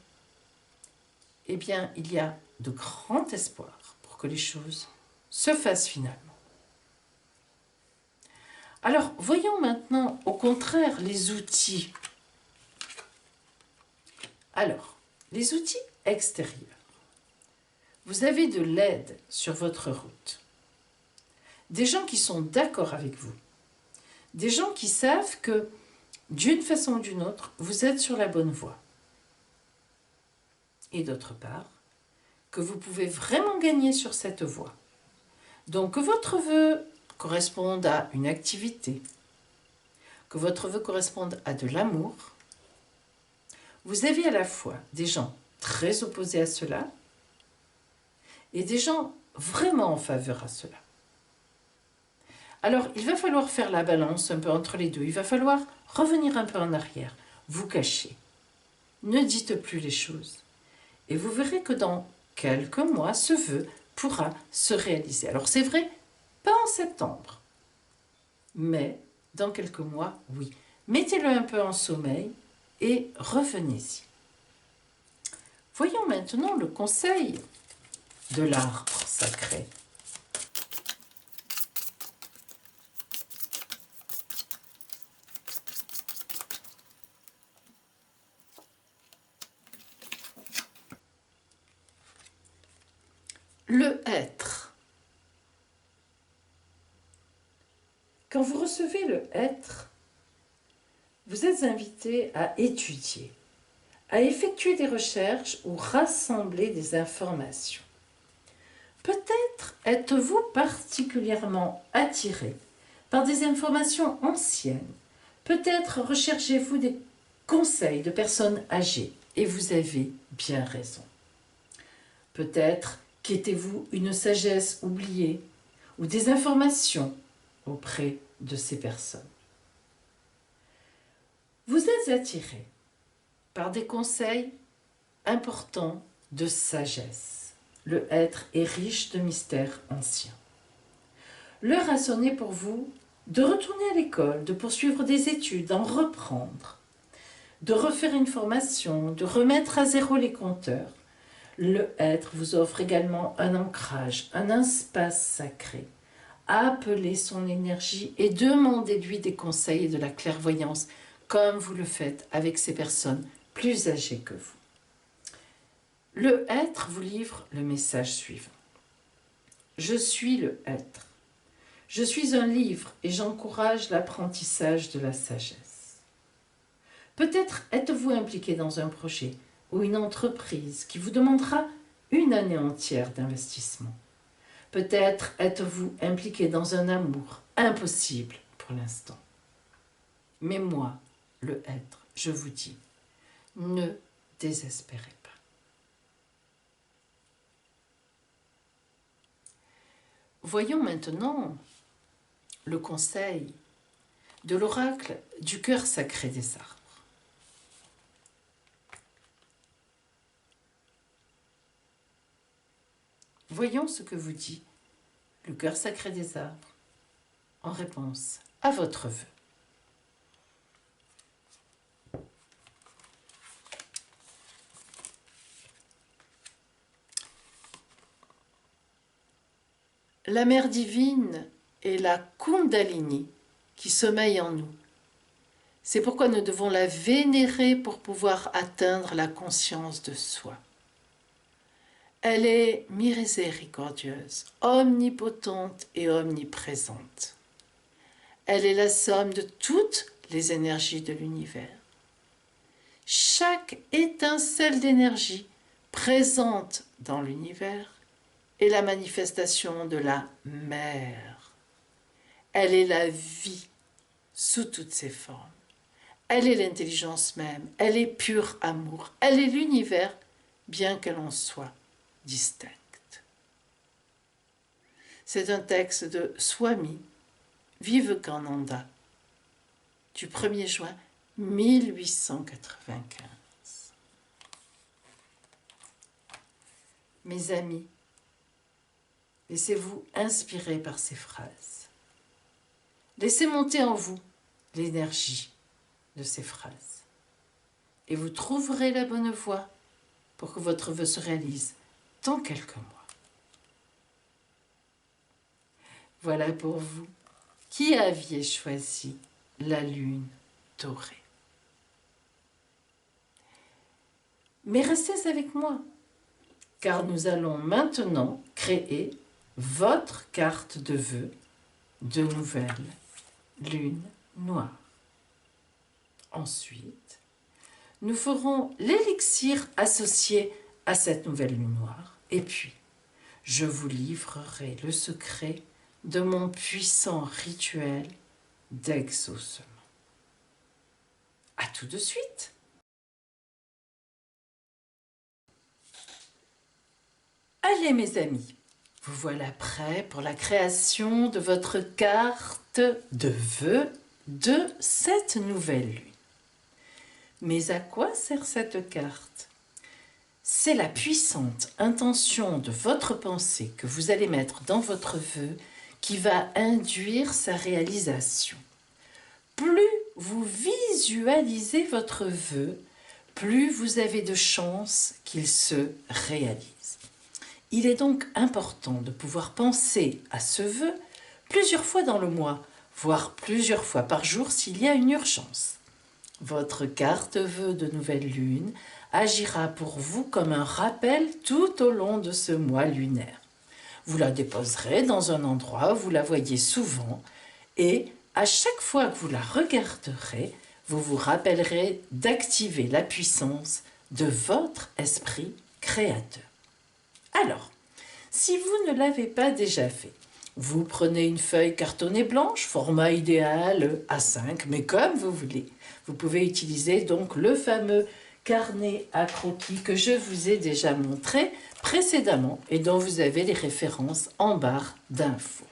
eh bien, il y a de grands espoirs pour que les choses se fassent finalement. Alors, voyons maintenant, au contraire, les outils. Alors, les outils extérieurs. Vous avez de l'aide sur votre route. Des gens qui sont d'accord avec vous. Des gens qui savent que, d'une façon ou d'une autre, vous êtes sur la bonne voie. Et d'autre part, que vous pouvez vraiment gagner sur cette voie. Donc, que votre vœu corresponde à une activité, que votre vœu corresponde à de l'amour, vous avez à la fois des gens très opposés à cela et des gens vraiment en faveur à cela. Alors, il va falloir faire la balance un peu entre les deux. Il va falloir revenir un peu en arrière, vous cacher. Ne dites plus les choses. Et vous verrez que dans quelques mois, ce vœu pourra se réaliser. Alors, c'est vrai, pas en septembre, mais dans quelques mois, oui. Mettez-le un peu en sommeil et revenez-y. Voyons maintenant le conseil de l'arbre sacré. Le être. Quand vous recevez le être, vous êtes invité à étudier, à effectuer des recherches ou rassembler des informations. Peut-être êtes-vous particulièrement attiré par des informations anciennes. Peut-être recherchez-vous des conseils de personnes âgées et vous avez bien raison. Peut-être quêtez-vous une sagesse oubliée ou des informations auprès de ces personnes. Vous êtes attiré par des conseils important de sagesse. Le être est riche de mystères anciens. L'heure a sonné pour vous de retourner à l'école, de poursuivre des études, d'en reprendre, de refaire une formation, de remettre à zéro les compteurs. Le être vous offre également un ancrage, un espace sacré. Appelez son énergie et demandez-lui des conseils et de la clairvoyance, comme vous le faites avec ces personnes plus âgées que vous. Le être vous livre le message suivant. Je suis le être. Je suis un livre et j'encourage l'apprentissage de la sagesse. Peut-être êtes-vous impliqué dans un projet ou une entreprise qui vous demandera une année entière d'investissement. Peut-être êtes-vous impliqué dans un amour impossible pour l'instant. Mais moi, le être, je vous dis, ne désespérez pas. Voyons maintenant le conseil de l'oracle du cœur sacré des arbres. Voyons ce que vous dit le cœur sacré des arbres en réponse à votre vœu. La mère divine est la Kundalini qui sommeille en nous. C'est pourquoi nous devons la vénérer pour pouvoir atteindre la conscience de soi. Elle est miséricordieuse, omnipotente et omniprésente. Elle est la somme de toutes les énergies de l'univers. Chaque étincelle d'énergie présente dans l'univers est la manifestation de la mère. Elle est la vie sous toutes ses formes. Elle est l'intelligence même, elle est pur amour, elle est l'univers, bien que l'on soit distincte. C'est un texte de Swami Vivekananda du 1er juin 1895. Mes amis, laissez-vous inspirer par ces phrases. Laissez monter en vous l'énergie de ces phrases. Et vous trouverez la bonne voie pour que votre vœu se réalise dans quelques mois. Voilà pour vous qui aviez choisi la lune dorée. Mais restez avec moi, car nous allons maintenant créer votre carte de vœux de nouvelle lune noire. Ensuite, nous ferons l'élixir associé à cette nouvelle lune noire. Et puis, je vous livrerai le secret de mon puissant rituel d'exaucement. À tout de suite! Allez mes amis, vous voilà prêts pour la création de votre carte de vœux de cette nouvelle lune. Mais à quoi sert cette carte? C'est la puissante intention de votre pensée que vous allez mettre dans votre vœu qui va induire sa réalisation. Plus vous visualisez votre vœu, plus vous avez de chances qu'il se réalise. Il est donc important de pouvoir penser à ce vœu plusieurs fois dans le mois, voire plusieurs fois par jour s'il y a une urgence. Votre carte vœu de nouvelle lune agira pour vous comme un rappel tout au long de ce mois lunaire. Vous la déposerez dans un endroit où vous la voyez souvent et à chaque fois que vous la regarderez, vous vous rappellerez d'activer la puissance de votre esprit créateur. Alors, si vous ne l'avez pas déjà fait, vous prenez une feuille cartonnée blanche, format idéal A5, mais comme vous voulez. Vous pouvez utiliser donc le fameux carnet à croquis que je vous ai déjà montré précédemment et dont vous avez les références en barre d'infos.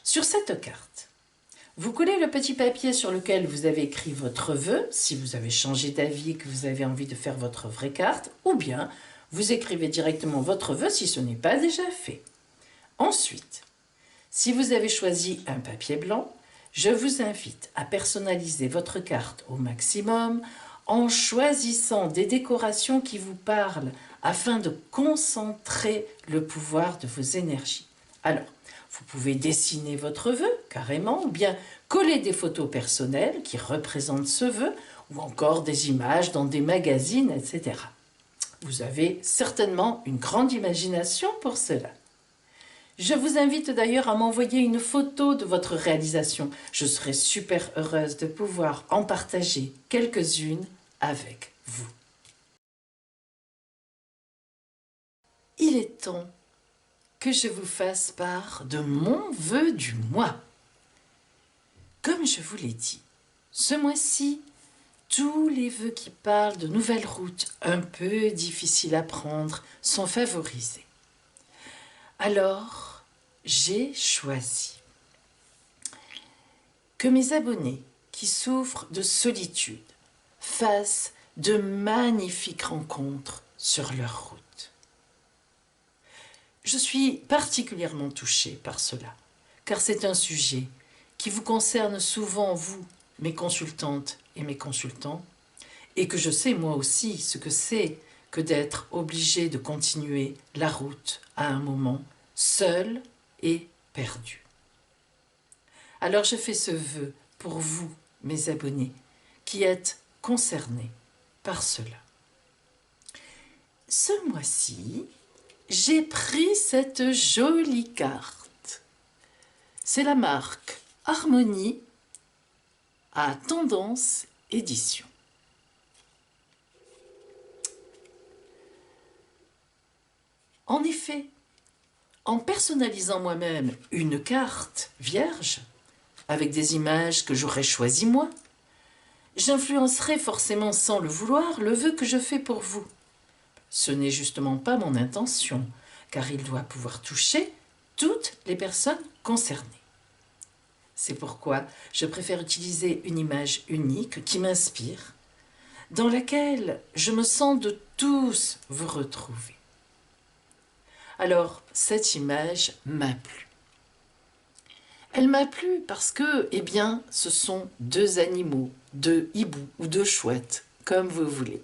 Sur cette carte, Vous collez le petit papier sur lequel vous avez écrit votre vœu, si vous avez changé d'avis et que vous avez envie de faire votre vraie carte, ou bien vous écrivez directement votre vœu si ce n'est pas déjà fait. Ensuite, si vous avez choisi un papier blanc, je vous invite à personnaliser votre carte au maximum en choisissant des décorations qui vous parlent afin de concentrer le pouvoir de vos énergies. Alors, vous pouvez dessiner votre vœu carrément ou bien coller des photos personnelles qui représentent ce vœu ou encore des images dans des magazines, etc. Vous avez certainement une grande imagination pour cela. Je vous invite d'ailleurs à m'envoyer une photo de votre réalisation. Je serai super heureuse de pouvoir en partager quelques-unes avec vous. Il est temps que je vous fasse part de mon vœu du mois. Comme je vous l'ai dit, ce mois-ci, tous les vœux qui parlent de nouvelles routes un peu difficiles à prendre sont favorisés. Alors, j'ai choisi que mes abonnés qui souffrent de solitude fassent de magnifiques rencontres sur leur route. Je suis particulièrement touchée par cela, car c'est un sujet qui vous concerne souvent, vous, mes consultantes et mes consultants, et que je sais moi aussi ce que c'est que d'être obligé de continuer la route à un moment seul et perdu. Alors je fais ce vœu pour vous, mes abonnés, qui êtes concernés par cela. Ce mois-ci, j'ai pris cette jolie carte. C'est la marque Harmonie à Tendance Édition. En effet, en personnalisant moi-même une carte vierge, avec des images que j'aurais choisies moi, j'influencerai forcément sans le vouloir le vœu que je fais pour vous. Ce n'est justement pas mon intention, car il doit pouvoir toucher toutes les personnes concernées. C'est pourquoi je préfère utiliser une image unique qui m'inspire, dans laquelle je me sens de tous vous retrouver. Alors, cette image m'a plu. Elle m'a plu parce que, eh bien, ce sont deux animaux, deux hiboux ou deux chouettes, comme vous voulez.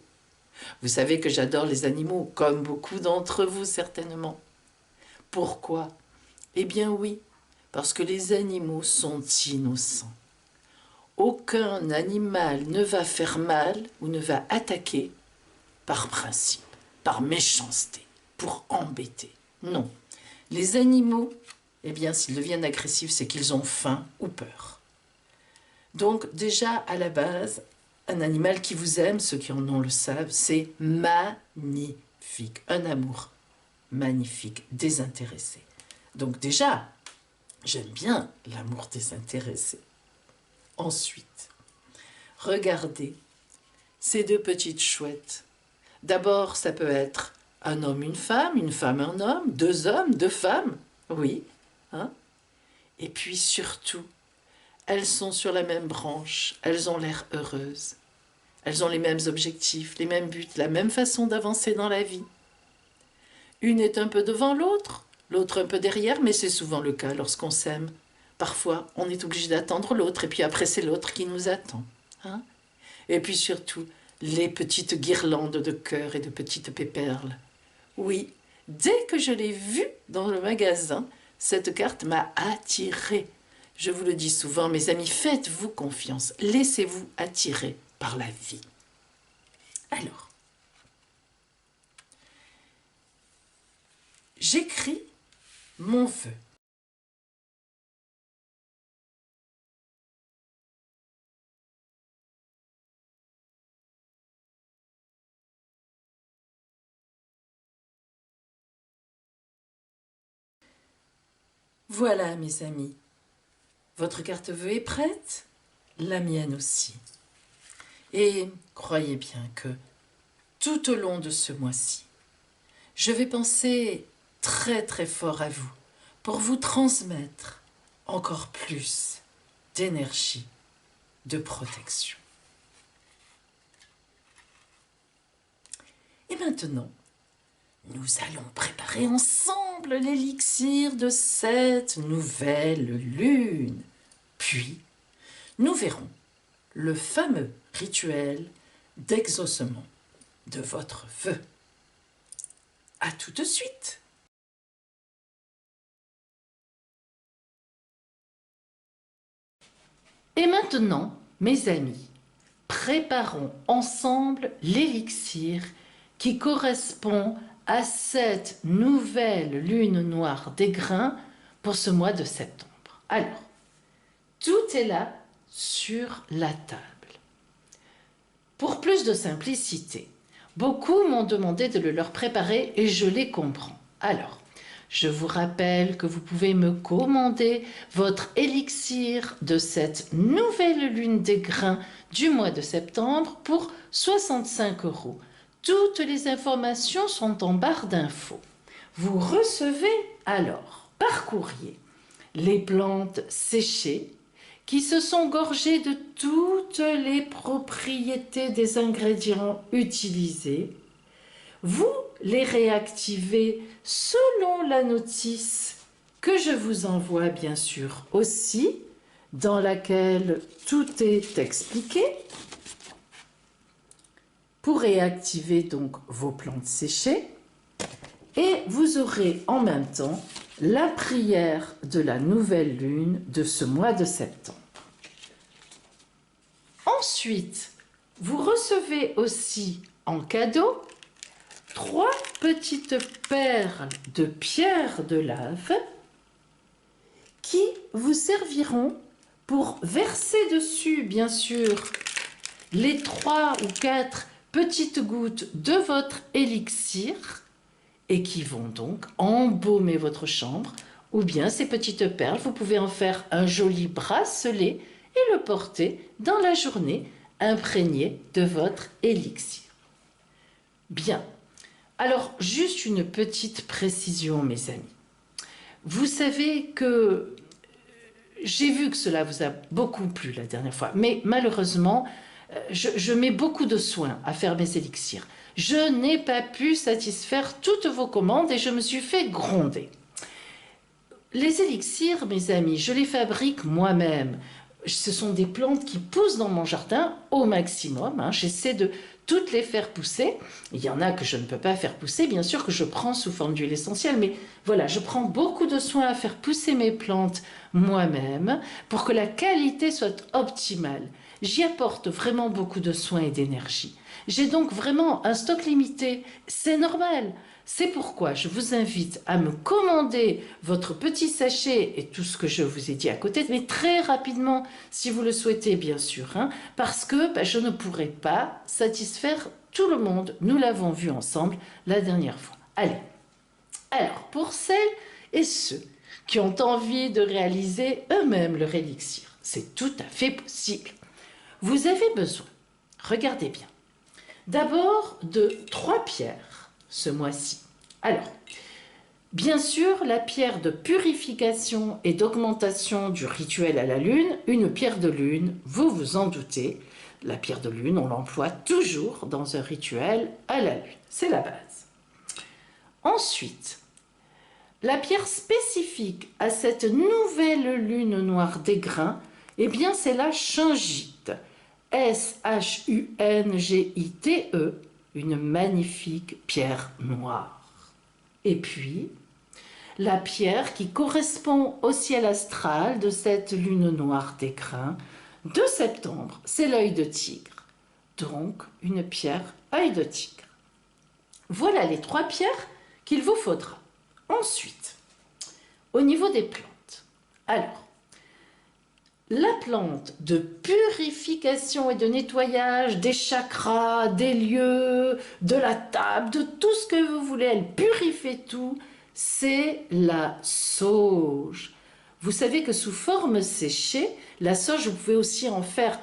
Vous savez que j'adore les animaux, comme beaucoup d'entre vous certainement. Pourquoi? Eh bien oui, parce que les animaux sont innocents. Aucun animal ne va faire mal ou ne va attaquer par principe, par méchanceté, pour embêter. Non, les animaux, eh bien s'ils deviennent agressifs, c'est qu'ils ont faim ou peur. Donc déjà à la base, un animal qui vous aime, ceux qui en ont le savent, c'est magnifique. Un amour magnifique, désintéressé. Donc déjà, j'aime bien l'amour désintéressé. Ensuite, regardez ces deux petites chouettes. D'abord, ça peut être un homme, un homme, deux hommes, deux femmes. Oui, hein? Et puis surtout, elles sont sur la même branche, elles ont l'air heureuses. Elles ont les mêmes objectifs, les mêmes buts, la même façon d'avancer dans la vie. Une est un peu devant l'autre, l'autre un peu derrière, mais c'est souvent le cas lorsqu'on s'aime. Parfois, on est obligé d'attendre l'autre, et puis après, c'est l'autre qui nous attend. Hein? Et puis surtout, les petites guirlandes de cœur et de petites péperles. Oui, dès que je l'ai vue dans le magasin, cette carte m'a attirée. Je vous le dis souvent, mes amis, faites-vous confiance, laissez-vous attirer par la vie. Alors, j'écris mon vœu. Voilà, mes amis, votre carte vœu est prête, la mienne aussi. Et croyez bien que tout au long de ce mois-ci, je vais penser très très fort à vous pour vous transmettre encore plus d'énergie, de protection. Et maintenant, nous allons préparer ensemble l'élixir de cette nouvelle lune. Puis, nous verrons le fameux rituel d'exaucement de votre vœu. À tout de suite. Et maintenant, mes amis, préparons ensemble l'élixir qui correspond à cette nouvelle lune noire des grains pour ce mois de septembre. Alors, tout est là sur la table. Pour plus de simplicité, beaucoup m'ont demandé de le leur préparer et je les comprends. Alors, je vous rappelle que vous pouvez me commander votre élixir de cette nouvelle lune des grains du mois de septembre pour 65 €. Toutes les informations sont en barre d'infos. Vous recevez alors par courrier les plantes séchées qui se sont gorgées de toutes les propriétés des ingrédients utilisés. Vous les réactivez selon la notice que je vous envoie bien sûr aussi, dans laquelle tout est expliqué. Pour réactiver donc vos plantes séchées, et vous aurez en même temps la prière de la nouvelle lune de ce mois de septembre. Ensuite, vous recevez aussi en cadeau 3 petites perles de pierre de lave qui vous serviront pour verser dessus, bien sûr, les 3 ou 4 petites gouttes de votre élixir et qui vont donc embaumer votre chambre. Ou bien ces petites perles, vous pouvez en faire un joli bracelet et le porter dans la journée imprégné de votre élixir. Bien. Alors, juste une petite précision, mes amis. Vous savez que j'ai vu que cela vous a beaucoup plu la dernière fois, mais malheureusement, je mets beaucoup de soin à faire mes élixirs. Je n'ai pas pu satisfaire toutes vos commandes et je me suis fait gronder. Les élixirs, mes amis, je les fabrique moi-même. Ce sont des plantes qui poussent dans mon jardin au maximum. J'essaie de toutes les faire pousser. Il y en a que je ne peux pas faire pousser, bien sûr, que je prends sous forme d'huile essentielle. Mais voilà, je prends beaucoup de soin à faire pousser mes plantes moi-même pour que la qualité soit optimale. J'y apporte vraiment beaucoup de soin et d'énergie. J'ai donc vraiment un stock limité. C'est normal. C'est pourquoi je vous invite à me commander votre petit sachet et tout ce que je vous ai dit à côté, mais très rapidement, si vous le souhaitez, bien sûr, parce que je ne pourrai pas satisfaire tout le monde. Nous l'avons vu ensemble la dernière fois. Allez, alors, pour celles et ceux qui ont envie de réaliser eux-mêmes leur élixir, c'est tout à fait possible. Vous avez besoin, regardez bien, d'abord de 3 pierres ce mois-ci. Alors, bien sûr, la pierre de purification et d'augmentation du rituel à la lune, une pierre de lune, vous vous en doutez, la pierre de lune, on l'emploie toujours dans un rituel à la lune. C'est la base. Ensuite, la pierre spécifique à cette nouvelle lune noire des grains, eh bien, c'est la shungite. S-H-U-N-G-I-T-E, une magnifique pierre noire. Et puis, la pierre qui correspond au ciel astral de cette lune noire des grains de septembre, c'est l'œil de tigre. Donc, une pierre œil de tigre. Voilà les 3 pierres qu'il vous faudra. Ensuite, au niveau des plantes. Alors, la plante de purification et de nettoyage des chakras, des lieux, de la table, de tout ce que vous voulez, elle purifie tout, c'est la sauge. Vous savez que sous forme séchée, la sauge, vous pouvez aussi en faire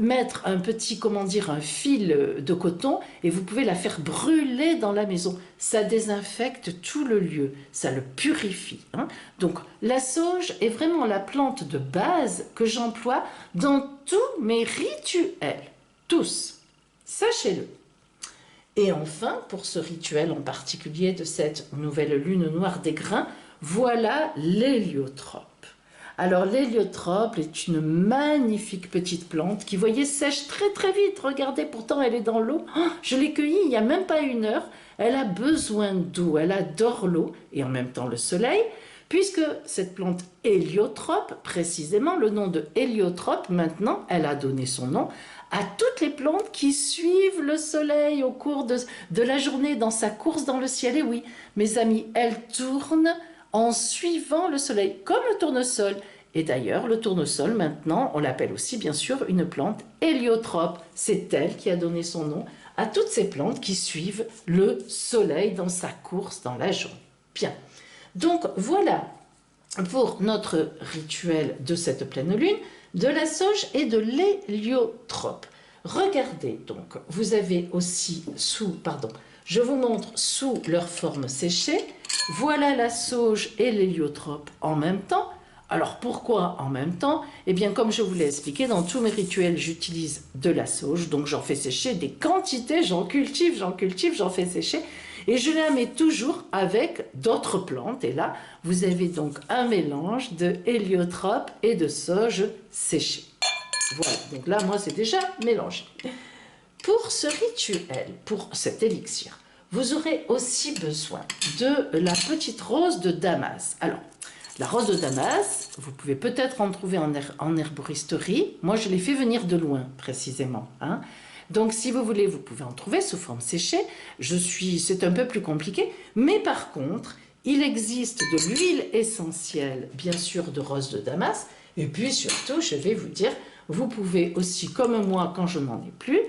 mettre un petit, comment dire, un fil de coton et vous pouvez la faire brûler dans la maison. Ça désinfecte tout le lieu, ça le purifie. Hein. Donc la sauge est vraiment la plante de base que j'emploie dans tous mes rituels. Tous. Sachez-le. Et enfin, pour ce rituel en particulier de cette nouvelle lune noire des grains, voilà l'héliotrope. Alors l'héliotrope est une magnifique petite plante qui, voyez, sèche très très vite. Regardez, pourtant elle est dans l'eau. Oh, je l'ai cueillie il n'y a même pas 1 heure. Elle a besoin d'eau, elle adore l'eau et en même temps le soleil. Puisque cette plante héliotrope, précisément le nom de héliotrope, maintenant, elle a donné son nom à toutes les plantes qui suivent le soleil au cours de la journée dans sa course dans le ciel. Et oui, mes amis, elle tourne en suivant le soleil, comme le tournesol. Et d'ailleurs, le tournesol, maintenant, on l'appelle aussi, bien sûr, une plante héliotrope. C'est elle qui a donné son nom à toutes ces plantes qui suivent le soleil dans sa course dans la journée. Bien. Donc voilà pour notre rituel de cette pleine lune, de la sauge et de l'héliotrope. Regardez donc, vous avez aussi je vous montre sous leur forme séchée, voilà la sauge et l'héliotrope en même temps. Alors pourquoi en même temps? Eh bien comme je vous l'ai expliqué, dans tous mes rituels j'utilise de la sauge, donc j'en fais sécher des quantités, j'en cultive, j'en fais sécher, et je la mets toujours avec d'autres plantes. Et là, vous avez donc un mélange de héliotrope et de sauge séchée. Voilà, donc là, moi, c'est déjà mélangé. Pour ce rituel, pour cet élixir, vous aurez aussi besoin de la petite rose de Damas. Alors, la rose de Damas, vous pouvez peut-être en trouver en herboristerie. Moi, je l'ai fait venir de loin, précisément. Hein. Donc, si vous voulez, vous pouvez en trouver sous forme séchée. C'est un peu plus compliqué. Mais par contre, il existe de l'huile essentielle, bien sûr, de rose de Damas. Et puis, surtout, je vais vous dire, vous pouvez aussi, comme moi, quand je n'en ai plus,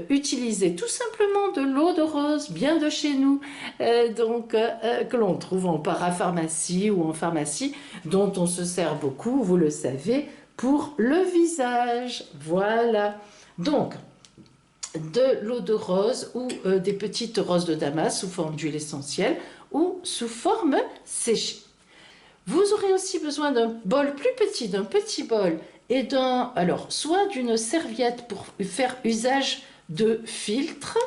utiliser tout simplement de l'eau de rose, bien de chez nous, que l'on trouve en parapharmacie ou en pharmacie, dont on se sert beaucoup, vous le savez, pour le visage. Voilà. Donc, de l'eau de rose ou des petites roses de Damas sous forme d'huile essentielle ou sous forme séchée. Vous aurez aussi besoin d'un bol plus petit, d'un petit bol et soit d'une serviette pour faire usage de filtre,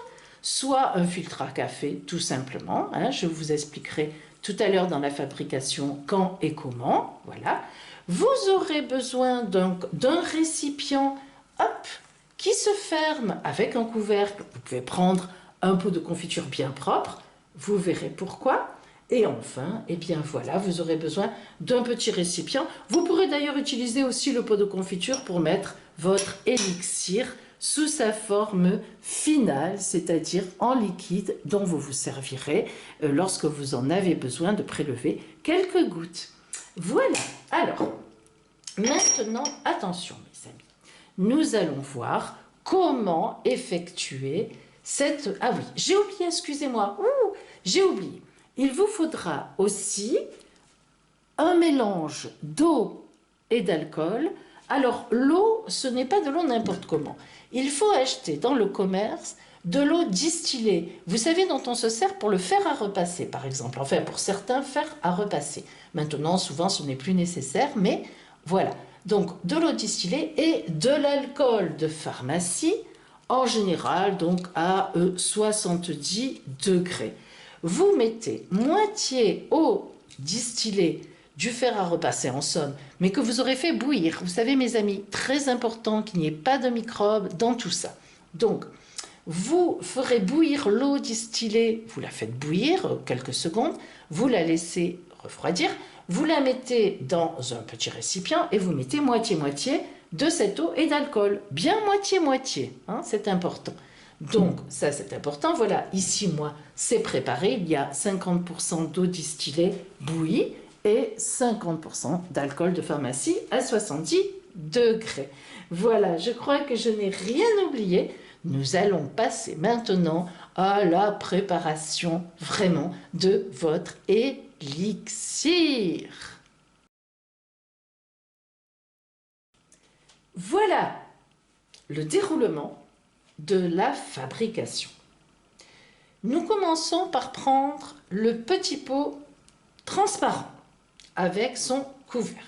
soit un filtre à café tout simplement. Hein, je vous expliquerai tout à l'heure dans la fabrication quand et comment. Voilà. Vous aurez besoin d'un récipient, hop, qui se ferme avec un couvercle. Vous pouvez prendre un pot de confiture bien propre, vous verrez pourquoi. Et enfin, eh bien voilà, vous aurez besoin d'un petit récipient. Vous pourrez d'ailleurs utiliser aussi le pot de confiture pour mettre votre élixir sous sa forme finale, c'est-à-dire en liquide, dont vous vous servirez lorsque vous en avez besoin de prélever quelques gouttes. Voilà, alors, maintenant, attention mes amis, nous allons voir comment effectuer cette... Ah oui, j'ai oublié, excusez-moi, j'ai oublié. Il vous faudra aussi un mélange d'eau et d'alcool. Alors l'eau, ce n'est pas de l'eau n'importe comment. Il faut acheter dans le commerce de l'eau distillée. Vous savez, dont on se sert pour le fer à repasser, par exemple. Enfin, pour certains fers à repasser. Maintenant, souvent, ce n'est plus nécessaire, mais voilà. Donc, de l'eau distillée et de l'alcool de pharmacie, en général, donc à 70 degrés. Vous mettez moitié eau distillée du fer à repasser en somme, mais que vous aurez fait bouillir. Vous savez, mes amis, très important qu'il n'y ait pas de microbes dans tout ça. Donc, vous ferez bouillir l'eau distillée, vous la faites bouillir quelques secondes, vous la laissez refroidir, vous la mettez dans un petit récipient et vous mettez moitié-moitié de cette eau et d'alcool. Bien moitié-moitié, hein, c'est important. Donc, ça c'est important. Voilà, ici, moi, c'est préparé. Il y a 50% d'eau distillée bouillie et 50% d'alcool de pharmacie à 70 degrés. Voilà, je crois que je n'ai rien oublié. Nous allons passer maintenant à la préparation vraiment de votre élixir. Voilà le déroulement de la fabrication. Nous commençons par prendre le petit pot transparent avec son couvercle.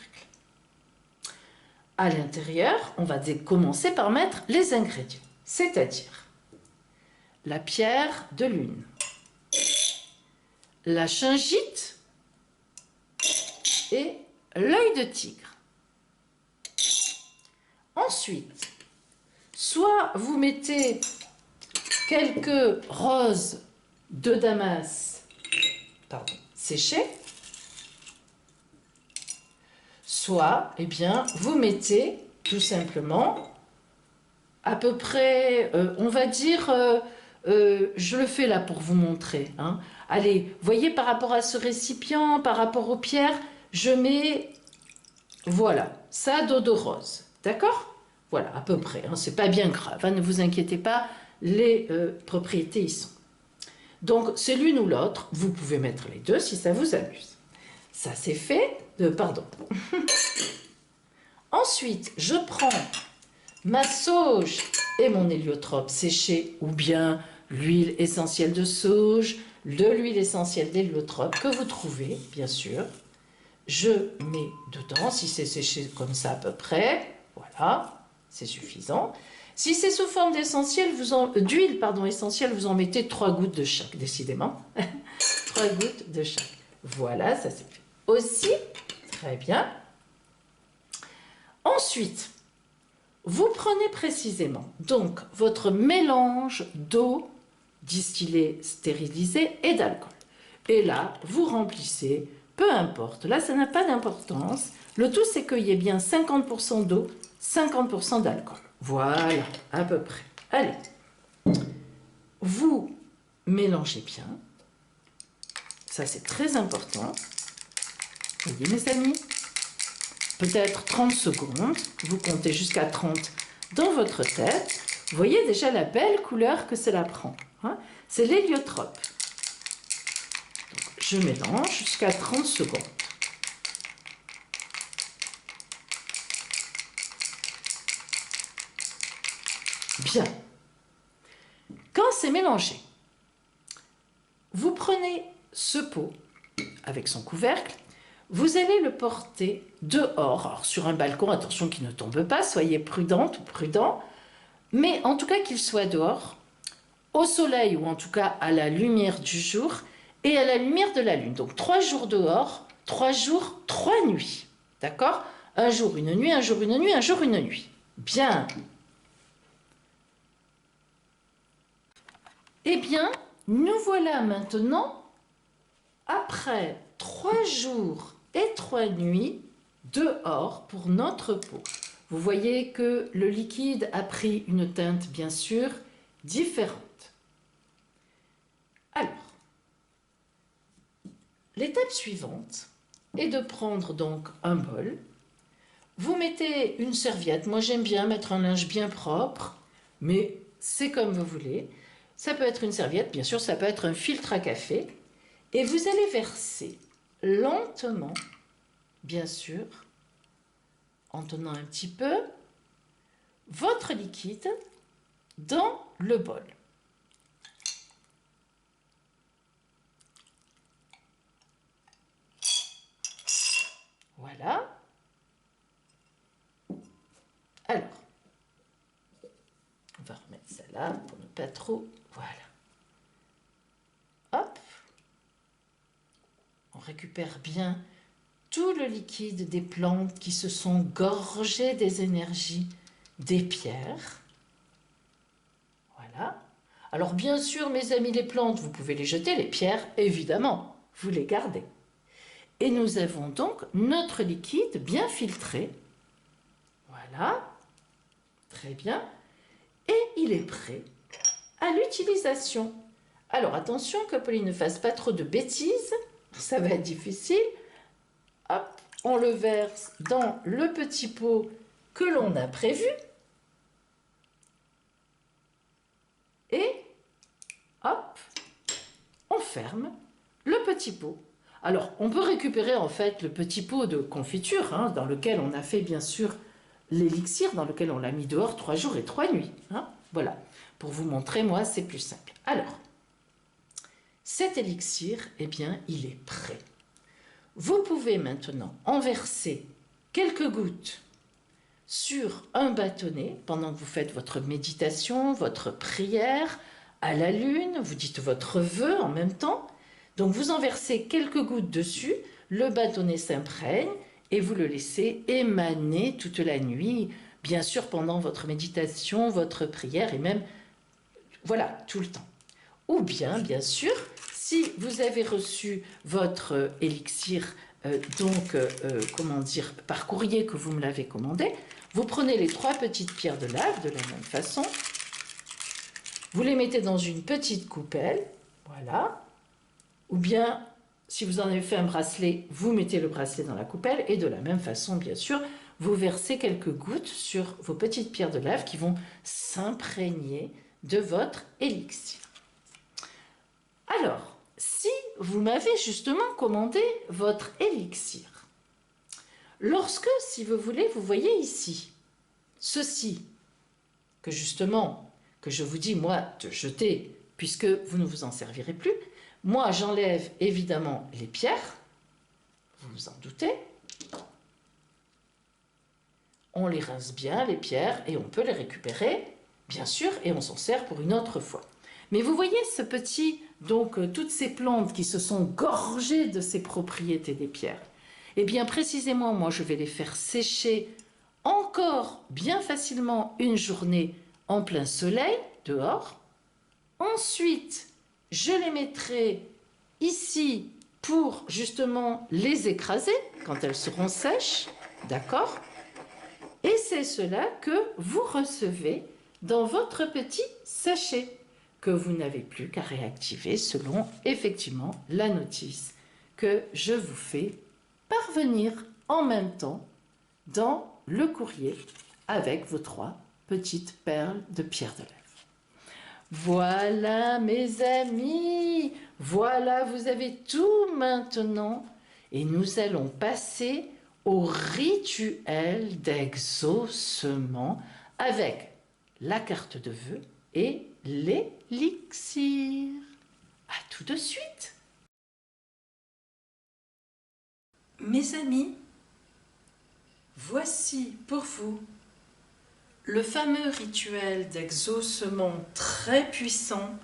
À l'intérieur, on va commencer par mettre les ingrédients, c'est-à-dire la pierre de lune, la shungite et l'œil de tigre. Ensuite, soit vous mettez quelques roses de Damas séchées, soit vous mettez tout simplement à peu près, on va dire, je le fais là pour vous montrer. Hein. Allez, voyez par rapport à ce récipient, par rapport aux pierres, je mets, voilà, ça d'eau de rose. D'accord? Voilà, à peu près. Hein, c'est pas bien grave, hein, ne vous inquiétez pas, les propriétés y sont. Donc, c'est l'une ou l'autre. Vous pouvez mettre les deux si ça vous amuse. Ça, c'est fait. Pardon. Ensuite, je prends ma sauge et mon héliotrope séché ou bien l'huile essentielle de sauge, de l'huile essentielle d'héliotrope que vous trouvez, bien sûr. Je mets dedans, si c'est séché comme ça à peu près, voilà, c'est suffisant. Si c'est sous forme d'huile essentielle, vous en mettez 3 gouttes de chaque, décidément. 3 gouttes de chaque. Voilà, ça c'est fait. Aussi, très bien. Ensuite, vous prenez précisément donc votre mélange d'eau distillée, stérilisée et d'alcool. Et là, vous remplissez, peu importe, là ça n'a pas d'importance. Le tout c'est qu'il y ait bien 50% d'eau, 50% d'alcool. Voilà, à peu près. Allez, vous mélangez bien. Ça c'est très important. Vous voyez mes amis, peut-être 30 secondes, vous comptez jusqu'à 30 dans votre tête. Vous voyez déjà la belle couleur que cela prend. Hein, c'est l'héliotrope. Je mélange jusqu'à 30 secondes. Bien. Quand c'est mélangé, vous prenez ce pot avec son couvercle, vous allez le porter dehors, alors sur un balcon, attention qu'il ne tombe pas, soyez prudente ou prudent, mais en tout cas qu'il soit dehors, au soleil ou en tout cas à la lumière du jour et à la lumière de la lune. Donc 3 jours dehors, 3 jours, 3 nuits. D'accord? Un jour, une nuit, un jour, une nuit, un jour, une nuit. Bien. Eh bien, nous voilà maintenant, après 3 jours et 3 nuits, dehors pour notre peau. Vous voyez que le liquide a pris une teinte, bien sûr, différente. Alors, l'étape suivante est de prendre donc un bol. Vous mettez une serviette. Moi, j'aime bien mettre un linge bien propre, mais c'est comme vous voulez. Ça peut être une serviette, bien sûr, ça peut être un filtre à café. Et vous allez verser lentement, bien sûr, en tenant un petit peu, votre liquide dans le bol. Voilà. Alors, on va remettre ça là pour ne pas trop... Voilà. Hop. On récupère bien tout le liquide des plantes qui se sont gorgées des énergies des pierres. Voilà. Alors bien sûr, mes amis, les plantes, vous pouvez les jeter, les pierres, évidemment, vous les gardez. Et nous avons donc notre liquide bien filtré. Voilà. Très bien. Et il est prêt à l'utilisation. Alors attention que Pauline ne fasse pas trop de bêtises, ça va être difficile. Hop, on le verse dans le petit pot que l'on a prévu. Et hop, on ferme le petit pot. Alors, on peut récupérer en fait le petit pot de confiture, hein, dans lequel on a fait bien sûr l'élixir dans lequel on l'a mis dehors 3 jours et 3 nuits. Hein, voilà, pour vous montrer, moi, c'est plus simple. Alors, cet élixir, eh bien, il est prêt. Vous pouvez maintenant en verser quelques gouttes sur un bâtonnet pendant que vous faites votre méditation, votre prière à la lune, vous dites votre vœu en même temps. Donc vous en versez quelques gouttes dessus, le bâtonnet s'imprègne et vous le laissez émaner toute la nuit, bien sûr pendant votre méditation, votre prière et même, voilà, tout le temps. Ou bien sûr, si vous avez reçu votre élixir, comment dire, par courrier que vous me l'avez commandé, vous prenez les 3 petites pierres de lave de la même façon, vous les mettez dans une petite coupelle, voilà, ou bien, si vous en avez fait un bracelet, vous mettez le bracelet dans la coupelle, et de la même façon, bien sûr, vous versez quelques gouttes sur vos petites pierres de lave qui vont s'imprégner de votre élixir. Alors, si vous m'avez justement commandé votre élixir, lorsque, si vous voulez, vous voyez ici, ceci, que justement, que je vous dis, moi, de jeter, puisque vous ne vous en servirez plus, moi, j'enlève évidemment les pierres, vous vous en doutez. On les rince bien, les pierres, et on peut les récupérer, bien sûr, et on s'en sert pour une autre fois. Mais vous voyez ce petit, donc toutes ces plantes qui se sont gorgées de ces propriétés des pierres. Eh bien, précisément, moi, je vais les faire sécher encore bien facilement une journée en plein soleil, dehors. Ensuite, je les mettrai ici pour justement les écraser quand elles seront sèches, d'accord? Et c'est cela que vous recevez dans votre petit sachet que vous n'avez plus qu'à réactiver selon effectivement la notice que je vous fais parvenir en même temps dans le courrier avec vos 3 petites perles de pierre de lèvres. Voilà mes amis, voilà, vous avez tout maintenant et nous allons passer au rituel d'exaucement avec la carte de vœux et l'élixir. À tout de suite. Mes amis, voici pour vous le fameux rituel d'exaucement très puissant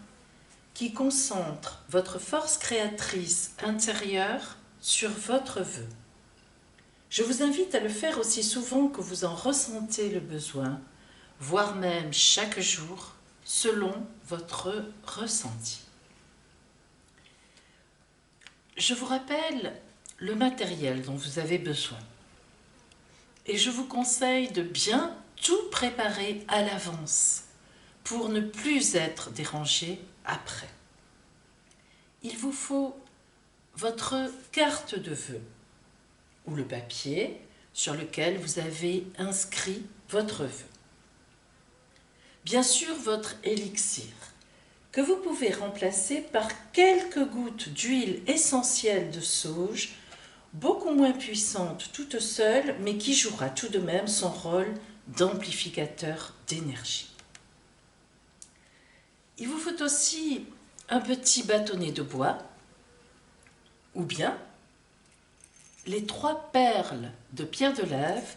qui concentre votre force créatrice intérieure sur votre vœu. Je vous invite à le faire aussi souvent que vous en ressentez le besoin, voire même chaque jour, selon votre ressenti. Je vous rappelle le matériel dont vous avez besoin. Et je vous conseille de bien tout préparer à l'avance pour ne plus être dérangé après. Il vous faut votre carte de vœux ou le papier sur lequel vous avez inscrit votre vœu. Bien sûr, votre élixir que vous pouvez remplacer par quelques gouttes d'huile essentielle de sauge, beaucoup moins puissante toute seule, mais qui jouera tout de même son rôle d'amplificateur d'énergie. Il vous faut aussi un petit bâtonnet de bois, ou bien les 3 perles de pierre de lave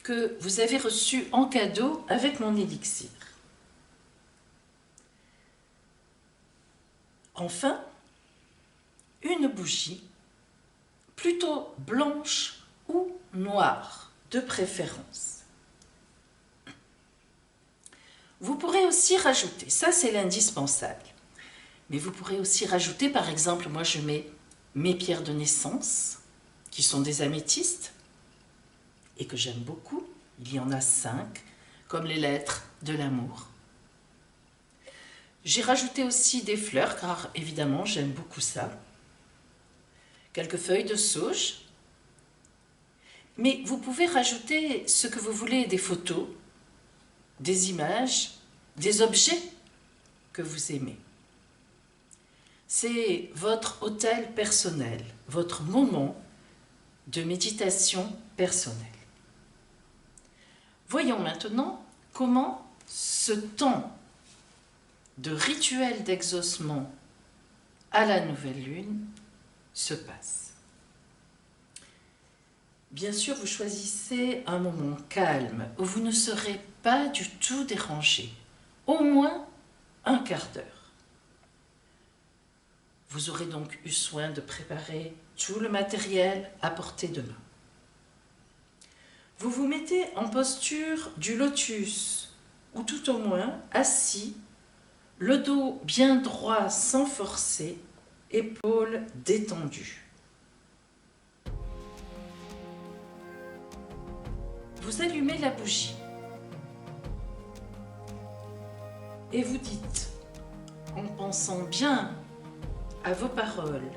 que vous avez reçues en cadeau avec mon élixir. Enfin, une bougie, plutôt blanche ou noire, de préférence. Vous pourrez aussi rajouter, ça c'est l'indispensable, mais vous pourrez aussi rajouter, par exemple, moi je mets mes pierres de naissance, qui sont des améthystes, et que j'aime beaucoup, il y en a 5, comme les lettres de l'amour. J'ai rajouté aussi des fleurs, car évidemment j'aime beaucoup ça. Quelques feuilles de sauge. Mais vous pouvez rajouter ce que vous voulez, des photos, des images, des objets que vous aimez. C'est votre hôtel personnel, votre moment de méditation personnelle. Voyons maintenant comment ce temps de rituel d'exaucement à la nouvelle lune se passe. Bien sûr, vous choisissez un moment calme où vous ne serez pas du tout dérangé, au moins un quart d'heure. Vous aurez donc eu soin de préparer tout le matériel à portée de main. Vous vous mettez en posture du lotus, ou tout au moins assis, le dos bien droit sans forcer, épaules détendues. Vous allumez la bougie et vous dites, en pensant bien à vos paroles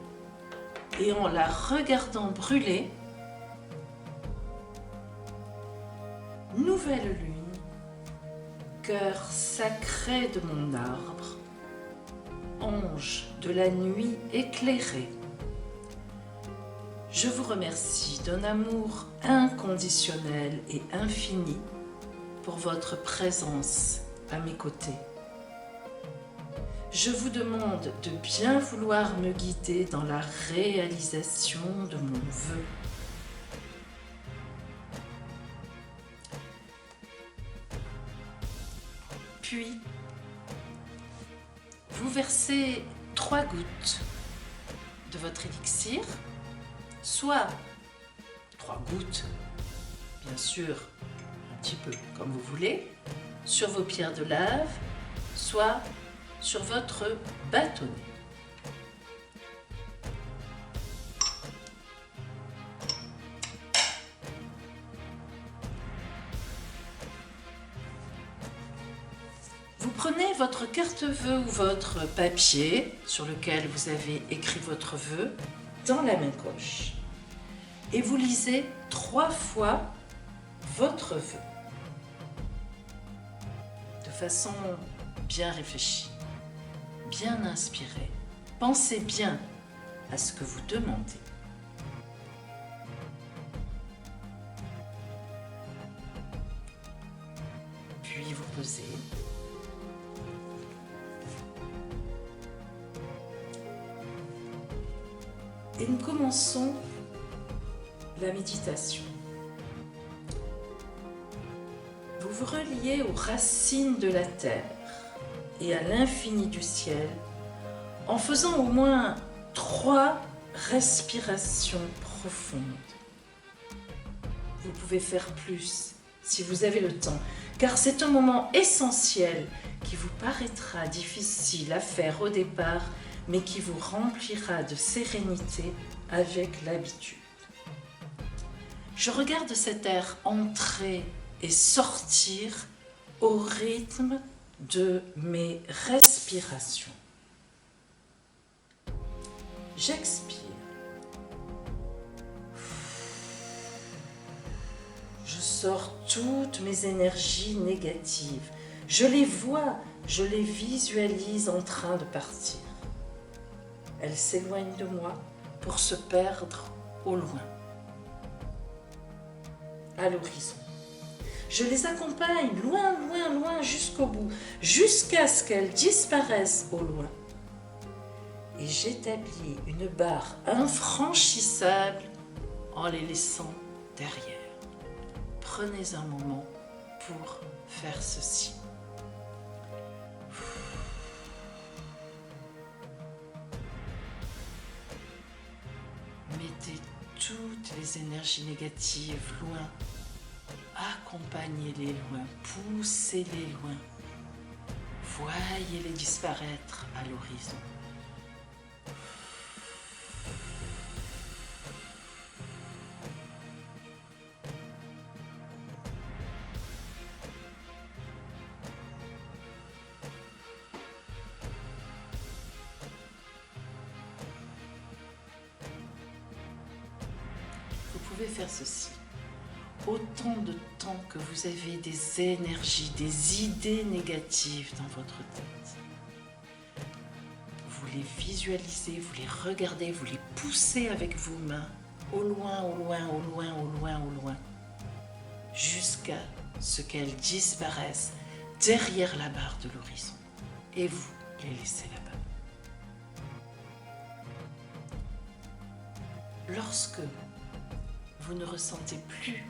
et en la regardant brûler, nouvelle lune, cœur sacré de mon arbre, ange de la nuit éclairé, je vous remercie d'un amour inconditionnel et infini pour votre présence à mes côtés. Je vous demande de bien vouloir me guider dans la réalisation de mon vœu. Puis, vous versez 3 gouttes de votre élixir, soit 3 gouttes, bien sûr, un petit peu comme vous voulez, sur vos pierres de lave, soit sur votre bâtonnet. Vous prenez votre carte-vœu ou votre papier sur lequel vous avez écrit votre vœu dans la main gauche et vous lisez 3 fois votre vœu de façon bien réfléchie, bien inspirée. Pensez bien à ce que vous demandez. Puis vous posez. Et nous commençons la méditation. Vous vous reliez aux racines de la terre et à l'infini du ciel en faisant au moins 3 respirations profondes. Vous pouvez faire plus si vous avez le temps, car c'est un moment essentiel qui vous paraîtra difficile à faire au départ, mais qui vous remplira de sérénité avec l'habitude. Je regarde cet air entrer et sortir au rythme de mes respirations. J'expire. Je sors toutes mes énergies négatives. Je les vois, je les visualise en train de partir. Elles s'éloignent de moi pour se perdre au loin, à l'horizon. Je les accompagne loin, loin, loin jusqu'au bout, jusqu'à ce qu'elles disparaissent au loin. Et j'établis une barre infranchissable en les laissant derrière. Prenez un moment pour faire ceci. Mettez toutes les énergies négatives loin. Accompagnez-les loin, poussez-les loin. Voyez-les disparaître à l'horizon. Vous pouvez faire ceci autant de temps que vous avez des énergies, des idées négatives dans votre tête. Vous les visualisez, vous les regardez, vous les poussez avec vos mains au loin, au loin, au loin, au loin, au loin, jusqu'à ce qu'elles disparaissent derrière la barre de l'horizon et vous les laissez là-bas. Lorsque vous ne ressentez plus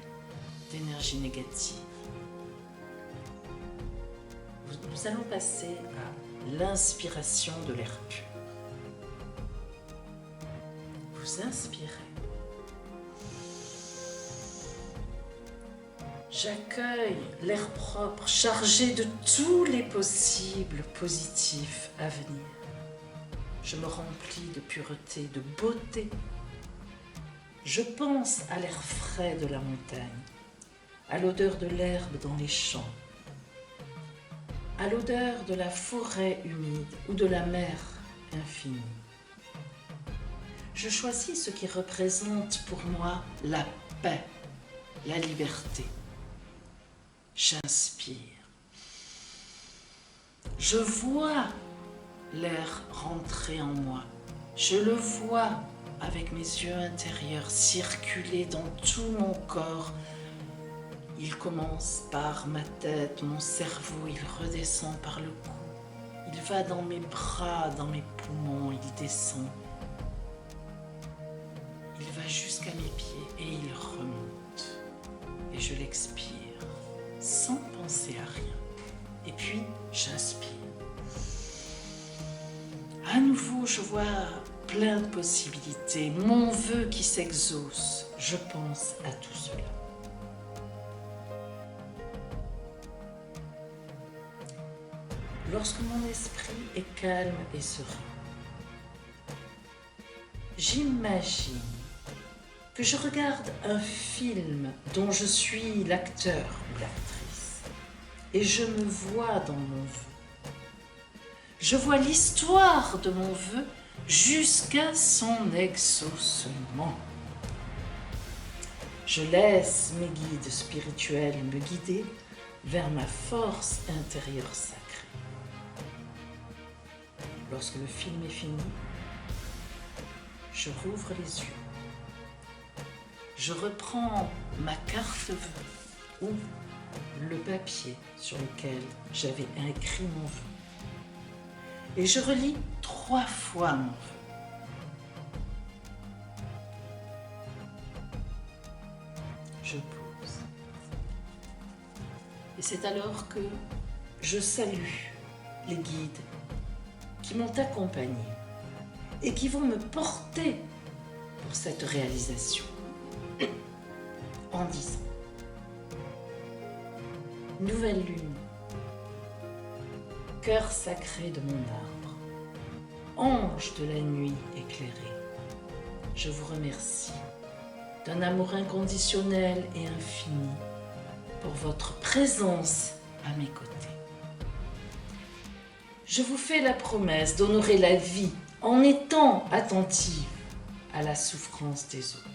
d'énergie négative, nous allons passer à l'inspiration de l'air pur. Vous inspirez. J'accueille l'air propre, chargé de tous les possibles positifs à venir. Je me remplis de pureté, de beauté. Je pense à l'air frais de la montagne, à l'odeur de l'herbe dans les champs, à l'odeur de la forêt humide ou de la mer infinie. Je choisis ce qui représente pour moi la paix, la liberté. J'inspire. Je vois l'air rentrer en moi. Je le vois avec mes yeux intérieurs circuler dans tout mon corps. Il commence par ma tête, mon cerveau, il redescend par le cou. Il va dans mes bras, dans mes poumons, il descend. Il va jusqu'à mes pieds et il remonte. Et je l'expire sans penser à rien. Et puis, j'inspire. À nouveau, je vois plein de possibilités. Mon vœu qui s'exauce. Je pense à tout cela. Lorsque mon esprit est calme et serein, j'imagine que je regarde un film dont je suis l'acteur ou l'actrice et je me vois dans mon vœu. Je vois l'histoire de mon vœu jusqu'à son exaucement. Je laisse mes guides spirituels me guider vers ma force intérieure sacrée. Lorsque le film est fini, je rouvre les yeux. Je reprends ma carte vœu ou le papier sur lequel j'avais écrit mon vœu. Et je relis 3 fois mon vœu. Je pose. Et c'est alors que je salue les guides qui m'ont accompagné et qui vont me porter pour cette réalisation en disant: nouvelle lune, cœur sacré de mon arbre, ange de la nuit éclairé, je vous remercie d'un amour inconditionnel et infini pour votre présence à mes côtés. Je vous fais la promesse d'honorer la vie en étant attentive à la souffrance des autres.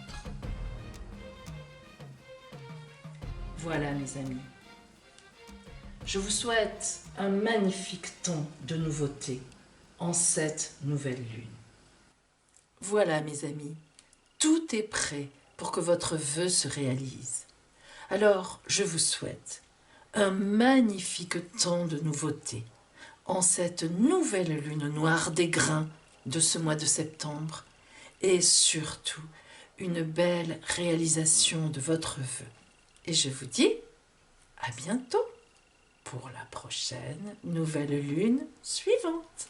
Voilà mes amis, je vous souhaite un magnifique temps de nouveauté en cette nouvelle lune. Voilà mes amis, tout est prêt pour que votre vœu se réalise. Alors je vous souhaite un magnifique temps de nouveauté en cette nouvelle lune noire des grains de ce mois de septembre et surtout une belle réalisation de votre vœu. Et je vous dis à bientôt pour la prochaine nouvelle lune suivante.